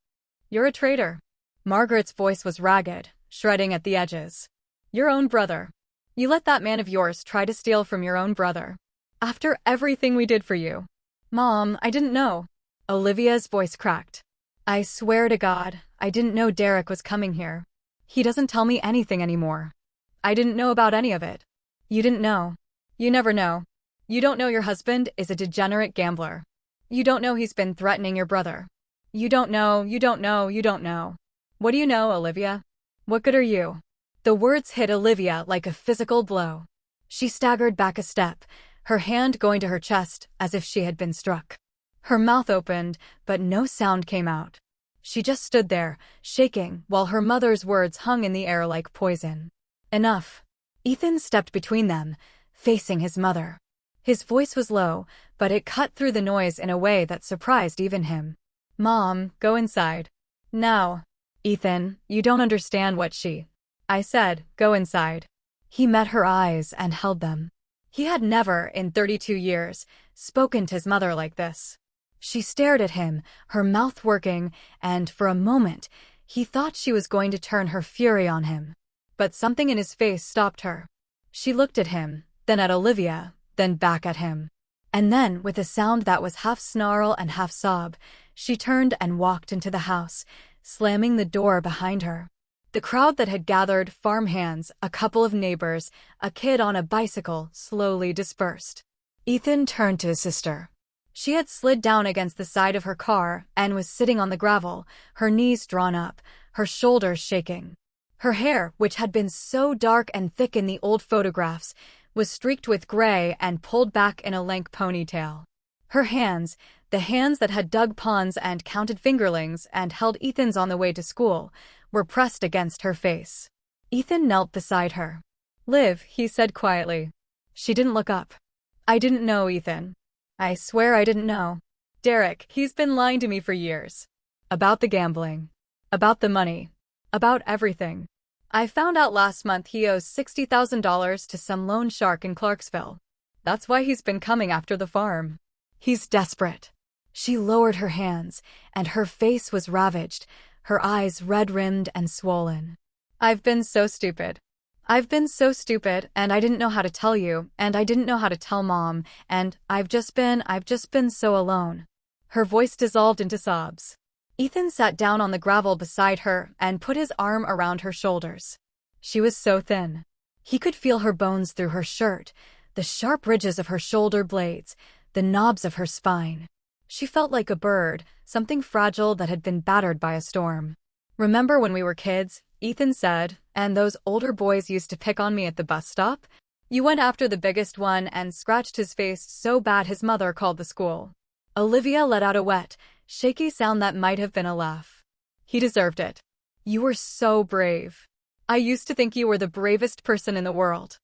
"You're a traitor. Margaret's voice was ragged, shredding at the edges. Your own brother. You let that man of yours try to steal from your own brother. After everything we did for you. Mom, I didn't know. Olivia's voice cracked. I swear to God, I didn't know Derek was coming here. He doesn't tell me anything anymore. I didn't know about any of it. You didn't know. You never know. You don't know your husband is a degenerate gambler. You don't know he's been threatening your brother. You don't know, you don't know, you don't know. What do you know, Olivia? What good are you? The words hit Olivia like a physical blow. She staggered back a step, her hand going to her chest as if she had been struck. Her mouth opened, but no sound came out. She just stood there, shaking, while her mother's words hung in the air like poison. Enough. Ethan stepped between them, facing his mother. His voice was low, but it cut through the noise in a way that surprised even him. Mom, go inside. Now. Ethan, you don't understand what I said, go inside. He met her eyes and held them. He had never, in 32 years, spoken to his mother like this. She stared at him, her mouth working, and for a moment, he thought she was going to turn her fury on him. But something in his face stopped her. She looked at him, then at Olivia, then back at him. And then, with a sound that was half snarl and half sob, she turned and walked into the house, slamming the door behind her. The crowd that had gathered, farmhands, a couple of neighbors, a kid on a bicycle, slowly dispersed. Ethan turned to his sister. She had slid down against the side of her car and was sitting on the gravel, her knees drawn up, her shoulders shaking. Her hair, which had been so dark and thick in the old photographs, was streaked with gray and pulled back in a lank ponytail. Her hands, the hands that had dug ponds and counted fingerlings and held Ethan's on the way to school, were pressed against her face. Ethan knelt beside her. Liv, he said quietly. She didn't look up. I didn't know, Ethan. I swear I didn't know. Derek, he's been lying to me for years. About the gambling. About the money. About everything. I found out last month he owes $60,000 to some loan shark in Clarksville. That's why he's been coming after the farm. He's desperate. She lowered her hands, and her face was ravaged, her eyes red-rimmed and swollen. I've been so stupid. I've been so stupid, and I didn't know how to tell you, and I didn't know how to tell Mom, and I've just been so alone. Her voice dissolved into sobs. Ethan sat down on the gravel beside her and put his arm around her shoulders. She was so thin. He could feel her bones through her shirt, the sharp ridges of her shoulder blades, the knobs of her spine. She felt like a bird, something fragile that had been battered by a storm. Remember when we were kids, Ethan said, and those older boys used to pick on me at the bus stop? You went after the biggest one and scratched his face so bad his mother called the school. Olivia let out a wet, shaky sound that might have been a laugh. He deserved it. You were so brave. I used to think you were the bravest person in the world.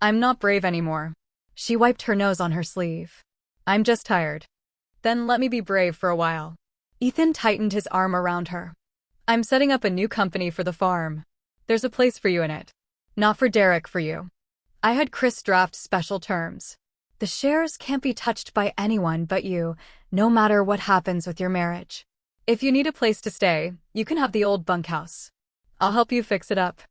I'm not brave anymore. She wiped her nose on her sleeve. I'm just tired. Then let me be brave for a while. Ethan tightened his arm around her. I'm setting up a new company for the farm. There's a place for you in it. Not for Derek, for you. I had Chris draft special terms. The shares can't be touched by anyone but you, no matter what happens with your marriage. If you need a place to stay, you can have the old bunkhouse. I'll help you fix it up.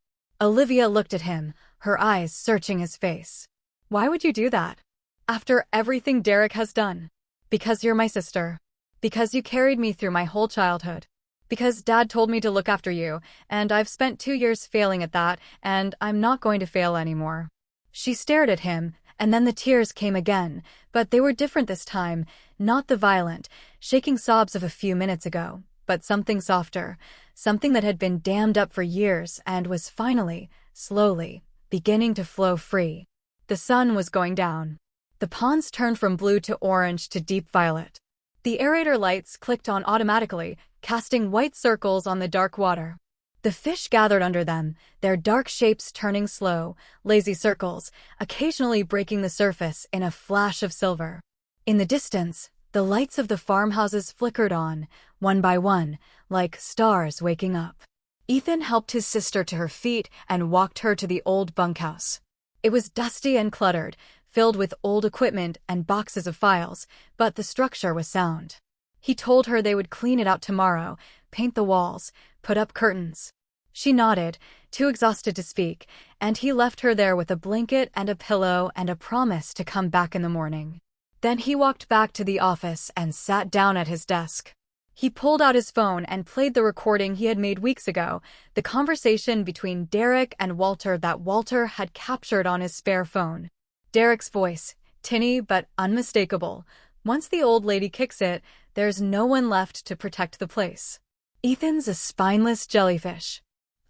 Olivia looked at him, her eyes searching his face. Why would you do that? After everything Derek has done? Because you're my sister. Because you carried me through my whole childhood. Because Dad told me to look after you, and I've spent 2 years failing at that, and I'm not going to fail anymore. She stared at him, and then the tears came again, but they were different this time, not the violent, shaking sobs of a few minutes ago, but something softer, something that had been dammed up for years and was finally, slowly, beginning to flow free. The sun was going down. The ponds turned from blue to orange to deep violet. The aerator lights clicked on automatically, casting white circles on the dark water. The fish gathered under them, their dark shapes turning slow, lazy circles, occasionally breaking the surface in a flash of silver. In the distance, the lights of the farmhouses flickered on, one by one, like stars waking up. Ethan helped his sister to her feet and walked her to the old bunkhouse. It was dusty and cluttered, filled with old equipment and boxes of files, but the structure was sound. He told her they would clean it out tomorrow, paint the walls, Put up curtains. She nodded, too exhausted to speak, and he left her there with a blanket and a pillow and a promise to come back in the morning. Then he walked back to the office and sat down at his desk. He pulled out his phone and played the recording he had made weeks ago, the conversation between Derek and Walter that Walter had captured on his spare phone. Derek's voice, tinny but unmistakable. Once the old lady kicks it, there's no one left to protect the place. Ethan's a spineless jellyfish.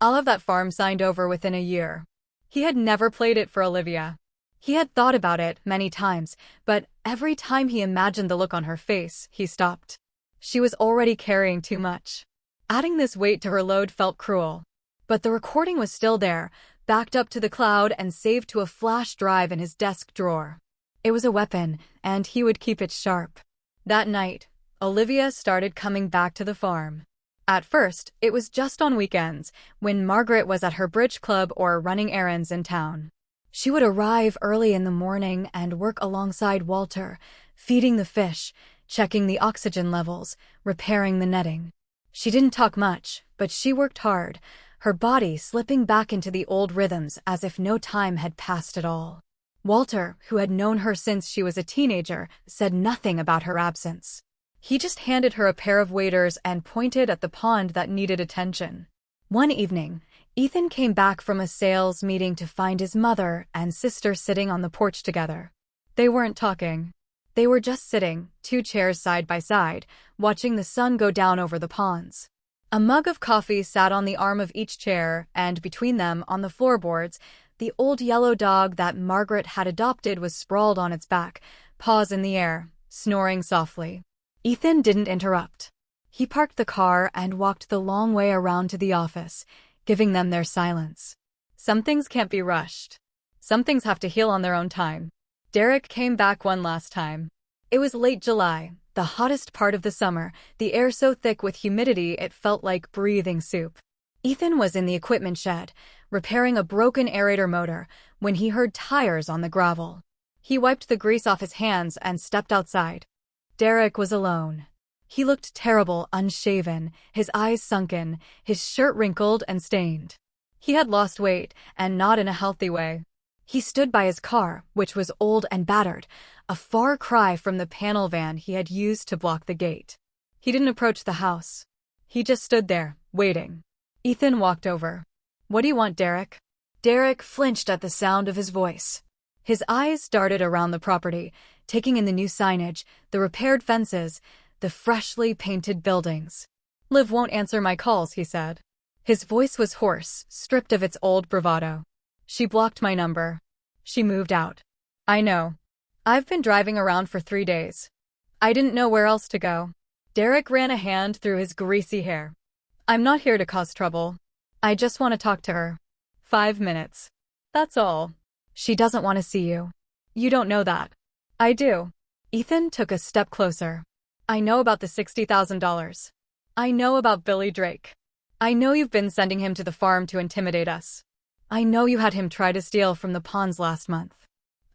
I'll have that farm signed over within a year. He had never played it for Olivia. He had thought about it many times, but every time he imagined the look on her face, he stopped. She was already carrying too much. Adding this weight to her load felt cruel. But the recording was still there, backed up to the cloud and saved to a flash drive in his desk drawer. It was a weapon, and he would keep it sharp. That night, Olivia started coming back to the farm. At first, it was just on weekends, when Margaret was at her bridge club or running errands in town. She would arrive early in the morning and work alongside Walter, feeding the fish, checking the oxygen levels, repairing the netting. She didn't talk much, but she worked hard, her body slipping back into the old rhythms as if no time had passed at all. Walter, who had known her since she was a teenager, said nothing about her absence. He just handed her a pair of waders and pointed at the pond that needed attention. One evening, Ethan came back from a sales meeting to find his mother and sister sitting on the porch together. They weren't talking. They were just sitting, 2 chairs side by side, watching the sun go down over the ponds. A mug of coffee sat on the arm of each chair, and between them, on the floorboards, the old yellow dog that Margaret had adopted was sprawled on its back, paws in the air, snoring softly. Ethan didn't interrupt. He parked the car and walked the long way around to the office, giving them their silence. Some things can't be rushed. Some things have to heal on their own time. Derek came back one last time. It was late July, the hottest part of the summer, the air so thick with humidity it felt like breathing soup. Ethan was in the equipment shed, repairing a broken aerator motor, when he heard tires on the gravel. He wiped the grease off his hands and stepped outside. Derek was alone. He looked terrible, unshaven, his eyes sunken, his shirt wrinkled and stained. He had lost weight, and not in a healthy way. He stood by his car, which was old and battered, a far cry from the panel van he had used to block the gate. He didn't approach the house. He just stood there, waiting. Ethan walked over. "What do you want, Derek?" Derek flinched at the sound of his voice. His eyes darted around the property, taking in the new signage, the repaired fences, the freshly painted buildings. "Liv won't answer my calls," he said. His voice was hoarse, stripped of its old bravado. "She blocked my number. She moved out." "I know. I've been driving around for 3 days. I didn't know where else to go." Derek ran a hand through his greasy hair. "I'm not here to cause trouble. I just want to talk to her. 5 minutes. That's all." "She doesn't want to see you." "You don't know that." "I do." Ethan took a step closer. "I know about the $60,000. I know about Billy Drake. I know you've been sending him to the farm to intimidate us. I know you had him try to steal from the ponds last month.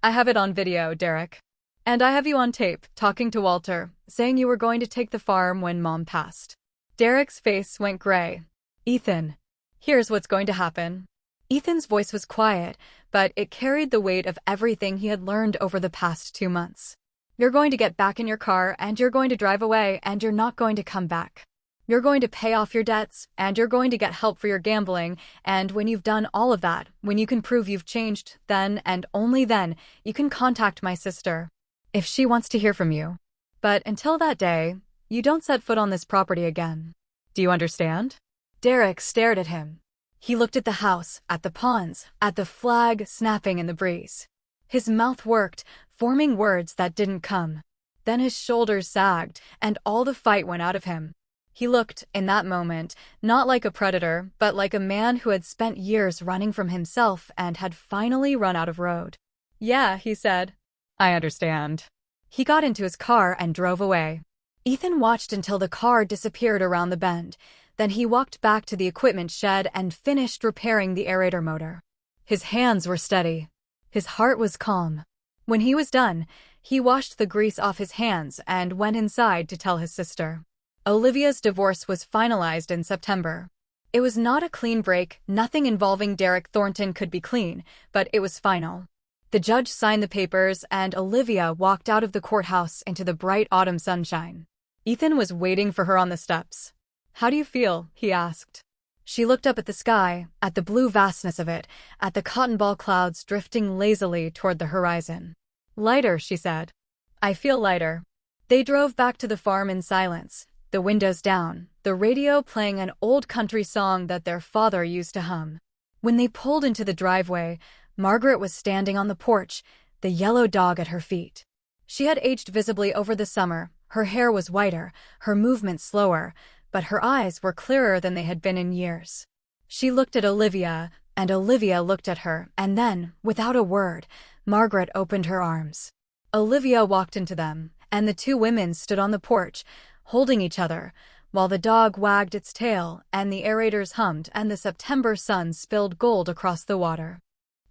I have it on video, Derek. And I have you on tape, talking to Walter, saying you were going to take the farm when Mom passed." Derek's face went gray. "Ethan, here's what's going to happen." Ethan's voice was quiet, but it carried the weight of everything he had learned over the past 2 months. "You're going to get back in your car, and you're going to drive away, and you're not going to come back. You're going to pay off your debts, and you're going to get help for your gambling, and when you've done all of that, when you can prove you've changed, then, and only then, you can contact my sister, if she wants to hear from you. But until that day, you don't set foot on this property again. Do you understand?" Derek stared at him. He looked at the house, at the ponds, at the flag snapping in the breeze. His mouth worked, forming words that didn't come. Then his shoulders sagged, and all the fight went out of him. He looked, in that moment, not like a predator, but like a man who had spent years running from himself and had finally run out of road. "Yeah," he said. "I understand." He got into his car and drove away. Ethan watched until the car disappeared around the bend. Then he walked back to the equipment shed and finished repairing the aerator motor. His hands were steady. His heart was calm. When he was done, he washed the grease off his hands and went inside to tell his sister. Olivia's divorce was finalized in September. It was not a clean break, nothing involving Derek Thornton could be clean, but it was final. The judge signed the papers, and Olivia walked out of the courthouse into the bright autumn sunshine. Ethan was waiting for her on the steps. "How do you feel?" he asked. She looked up at the sky, at the blue vastness of it, at the cotton ball clouds drifting lazily toward the horizon. "Lighter," she said. "I feel lighter." They drove back to the farm in silence, the windows down, the radio playing an old country song that their father used to hum. When they pulled into the driveway, Margaret was standing on the porch, the yellow dog at her feet. She had aged visibly over the summer, her hair was whiter, her movements slower, but her eyes were clearer than they had been in years. She looked at Olivia, and Olivia looked at her, and then, without a word, Margaret opened her arms. Olivia walked into them, and the two women stood on the porch, holding each other, while the dog wagged its tail, and the aerators hummed, and the September sun spilled gold across the water.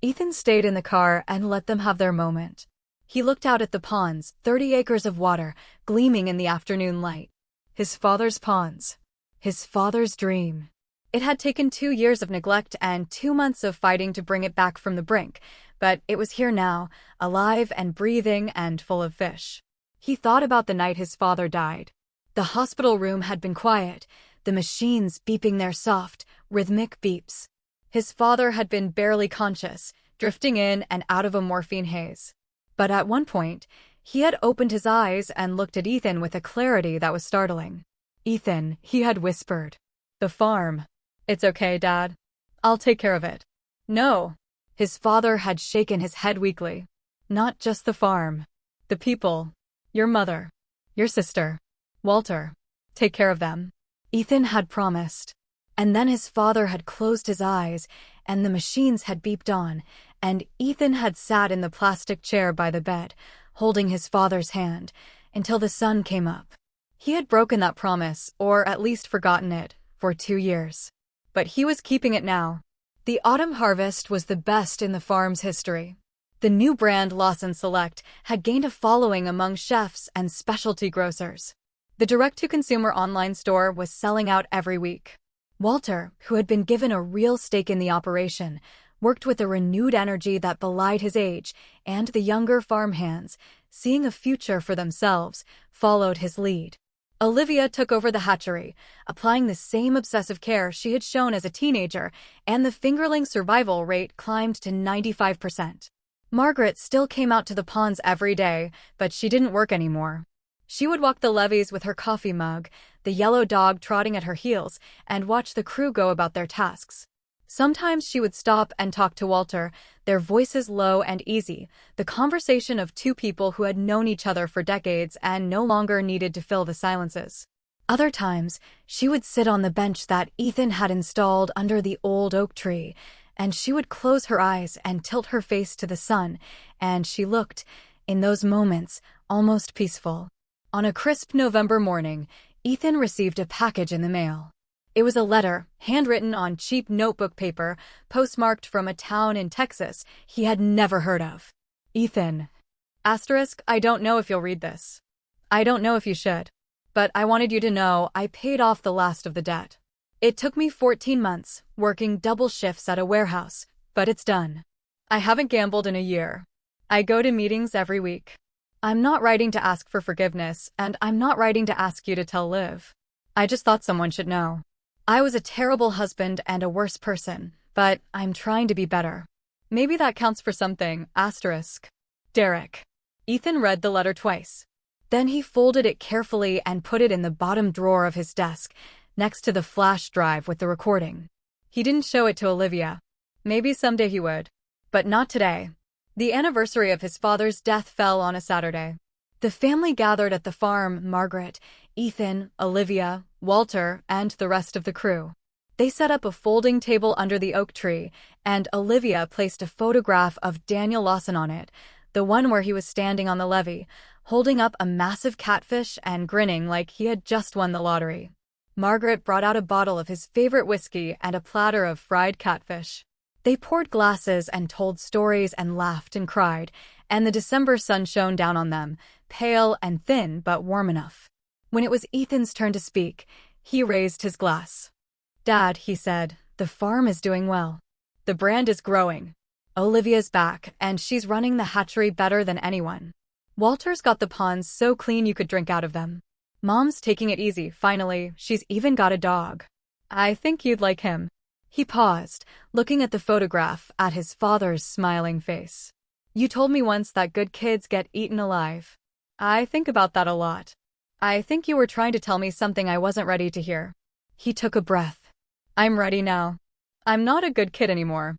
Ethan stayed in the car and let them have their moment. He looked out at the ponds, 30 acres of water, gleaming in the afternoon light. His father's ponds. His father's dream. It had taken 2 years of neglect and 2 months of fighting to bring it back from the brink, but it was here now, alive and breathing and full of fish. He thought about the night his father died. The hospital room had been quiet, the machines beeping their soft, rhythmic beeps. His father had been barely conscious, drifting in and out of a morphine haze. But at one point, he had opened his eyes and looked at Ethan with a clarity that was startling. "Ethan," he had whispered. "The farm." "It's okay, Dad. I'll take care of it." "No." His father had shaken his head weakly. "Not just the farm. The people. Your mother. Your sister. Walter. Take care of them." Ethan had promised. And then his father had closed his eyes, and the machines had beeped on, and Ethan had sat in the plastic chair by the bed, holding his father's hand, until the sun came up. He had broken that promise, or at least forgotten it, for 2 years. But he was keeping it now. The autumn harvest was the best in the farm's history. The new brand Lawson Select had gained a following among chefs and specialty grocers. The direct-to-consumer online store was selling out every week. Walter, who had been given a real stake in the operation, worked with a renewed energy that belied his age, and the younger farmhands, seeing a future for themselves, followed his lead. Olivia took over the hatchery, applying the same obsessive care she had shown as a teenager, and the fingerling survival rate climbed to 95%. Margaret still came out to the ponds every day, but she didn't work anymore. She would walk the levees with her coffee mug, the yellow dog trotting at her heels, and watch the crew go about their tasks. Sometimes she would stop and talk to Walter, their voices low and easy, the conversation of two people who had known each other for decades and no longer needed to fill the silences. Other times, she would sit on the bench that Ethan had installed under the old oak tree, and she would close her eyes and tilt her face to the sun, and she looked, in those moments, almost peaceful. On a crisp November morning, Ethan received a package in the mail. It was a letter, handwritten on cheap notebook paper, postmarked from a town in Texas he had never heard of. "Ethan. I don't know if you'll read this. I don't know if you should. But I wanted you to know I paid off the last of the debt. It took me 14 months, working double shifts at a warehouse, but it's done. I haven't gambled in a year. I go to meetings every week. I'm not writing to ask for forgiveness, and I'm not writing to ask you to tell Liv. I just thought someone should know. I was a terrible husband and a worse person, but I'm trying to be better. Maybe that counts for something, Derek." Ethan read the letter twice. Then he folded it carefully and put it in the bottom drawer of his desk, next to the flash drive with the recording. He didn't show it to Olivia. Maybe someday he would. But not today. The anniversary of his father's death fell on a Saturday. The family gathered at the farm, Margaret, Ethan, Olivia, Walter, and the rest of the crew. They set up a folding table under the oak tree, and Olivia placed a photograph of Daniel Lawson on it, the one where he was standing on the levee, holding up a massive catfish and grinning like he had just won the lottery. Margaret brought out a bottle of his favorite whiskey and a platter of fried catfish. They poured glasses and told stories and laughed and cried, and the December sun shone down on them, pale and thin but warm enough. When it was Ethan's turn to speak, he raised his glass. Dad, he said, the farm is doing well. The brand is growing. Olivia's back, and she's running the hatchery better than anyone. Walter's got the ponds so clean you could drink out of them. Mom's taking it easy, finally, she's even got a dog. I think you'd like him. He paused, looking at the photograph, at his father's smiling face. You told me once that good kids get eaten alive. I think about that a lot. I think you were trying to tell me something I wasn't ready to hear. He took a breath. I'm ready now. I'm not a good kid anymore.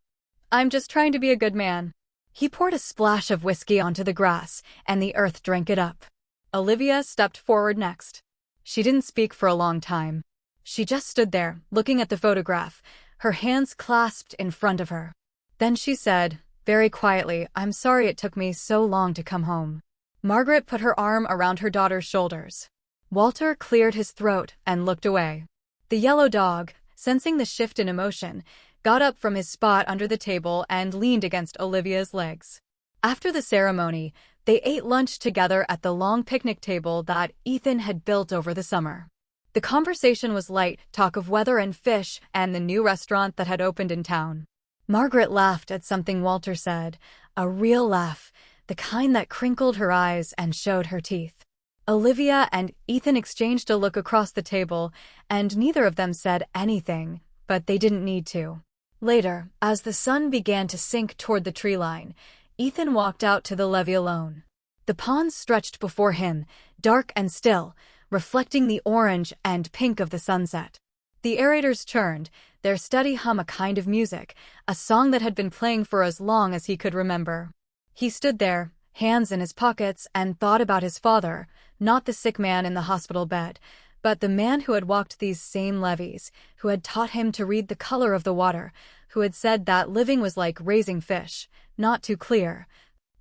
I'm just trying to be a good man. He poured a splash of whiskey onto the grass, and the earth drank it up. Olivia stepped forward next. She didn't speak for a long time. She just stood there, looking at the photograph, her hands clasped in front of her. Then she said, very quietly, I'm sorry it took me so long to come home. Margaret put her arm around her daughter's shoulders. Walter cleared his throat and looked away. The yellow dog, sensing the shift in emotion, got up from his spot under the table and leaned against Olivia's legs. After the ceremony, they ate lunch together at the long picnic table that Ethan had built over the summer. The conversation was light, talk of weather and fish and the new restaurant that had opened in town. Margaret laughed at something Walter said, a real laugh, the kind that crinkled her eyes and showed her teeth. Olivia and Ethan exchanged a look across the table, and neither of them said anything, but they didn't need to. Later, as the sun began to sink toward the tree line, Ethan walked out to the levee alone. The pond stretched before him, dark and still, reflecting the orange and pink of the sunset. The aerators churned, their steady hum a kind of music, a song that had been playing for as long as he could remember. He stood there, hands in his pockets, and thought about his father, not the sick man in the hospital bed, but the man who had walked these same levees, who had taught him to read the color of the water, who had said that living was like raising fish, not too clear,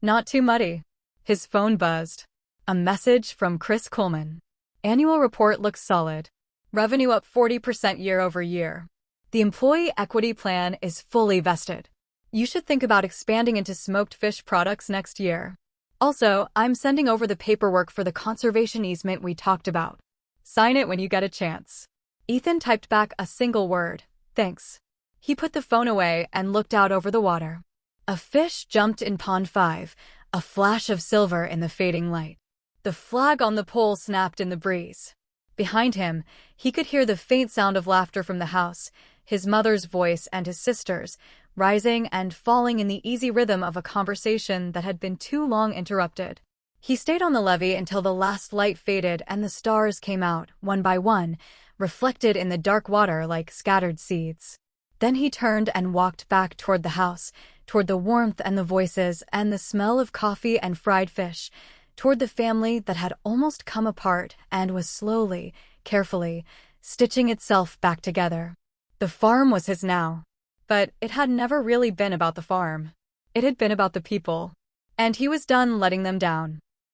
not too muddy. His phone buzzed. A message from Chris Coleman. Annual report looks solid. Revenue up 40% year over year. The employee equity plan is fully vested. You should think about expanding into smoked fish products next year. Also, I'm sending over the paperwork for the conservation easement we talked about. Sign it when you get a chance. Ethan typed back a single word, thanks. He put the phone away and looked out over the water. A fish jumped in Pond 5, a flash of silver in the fading light. The flag on the pole snapped in the breeze. Behind him, he could hear the faint sound of laughter from the house, his mother's voice and his sister's, rising and falling in the easy rhythm of a conversation that had been too long interrupted. He stayed on the levee until the last light faded and the stars came out, one by one, reflected in the dark water like scattered seeds. Then he turned and walked back toward the house, toward the warmth and the voices and the smell of coffee and fried fish, toward the family that had almost come apart and was slowly, carefully, stitching itself back together. The farm was his now. But it had never really been about the farm. It had been about the people. And he was done letting them down.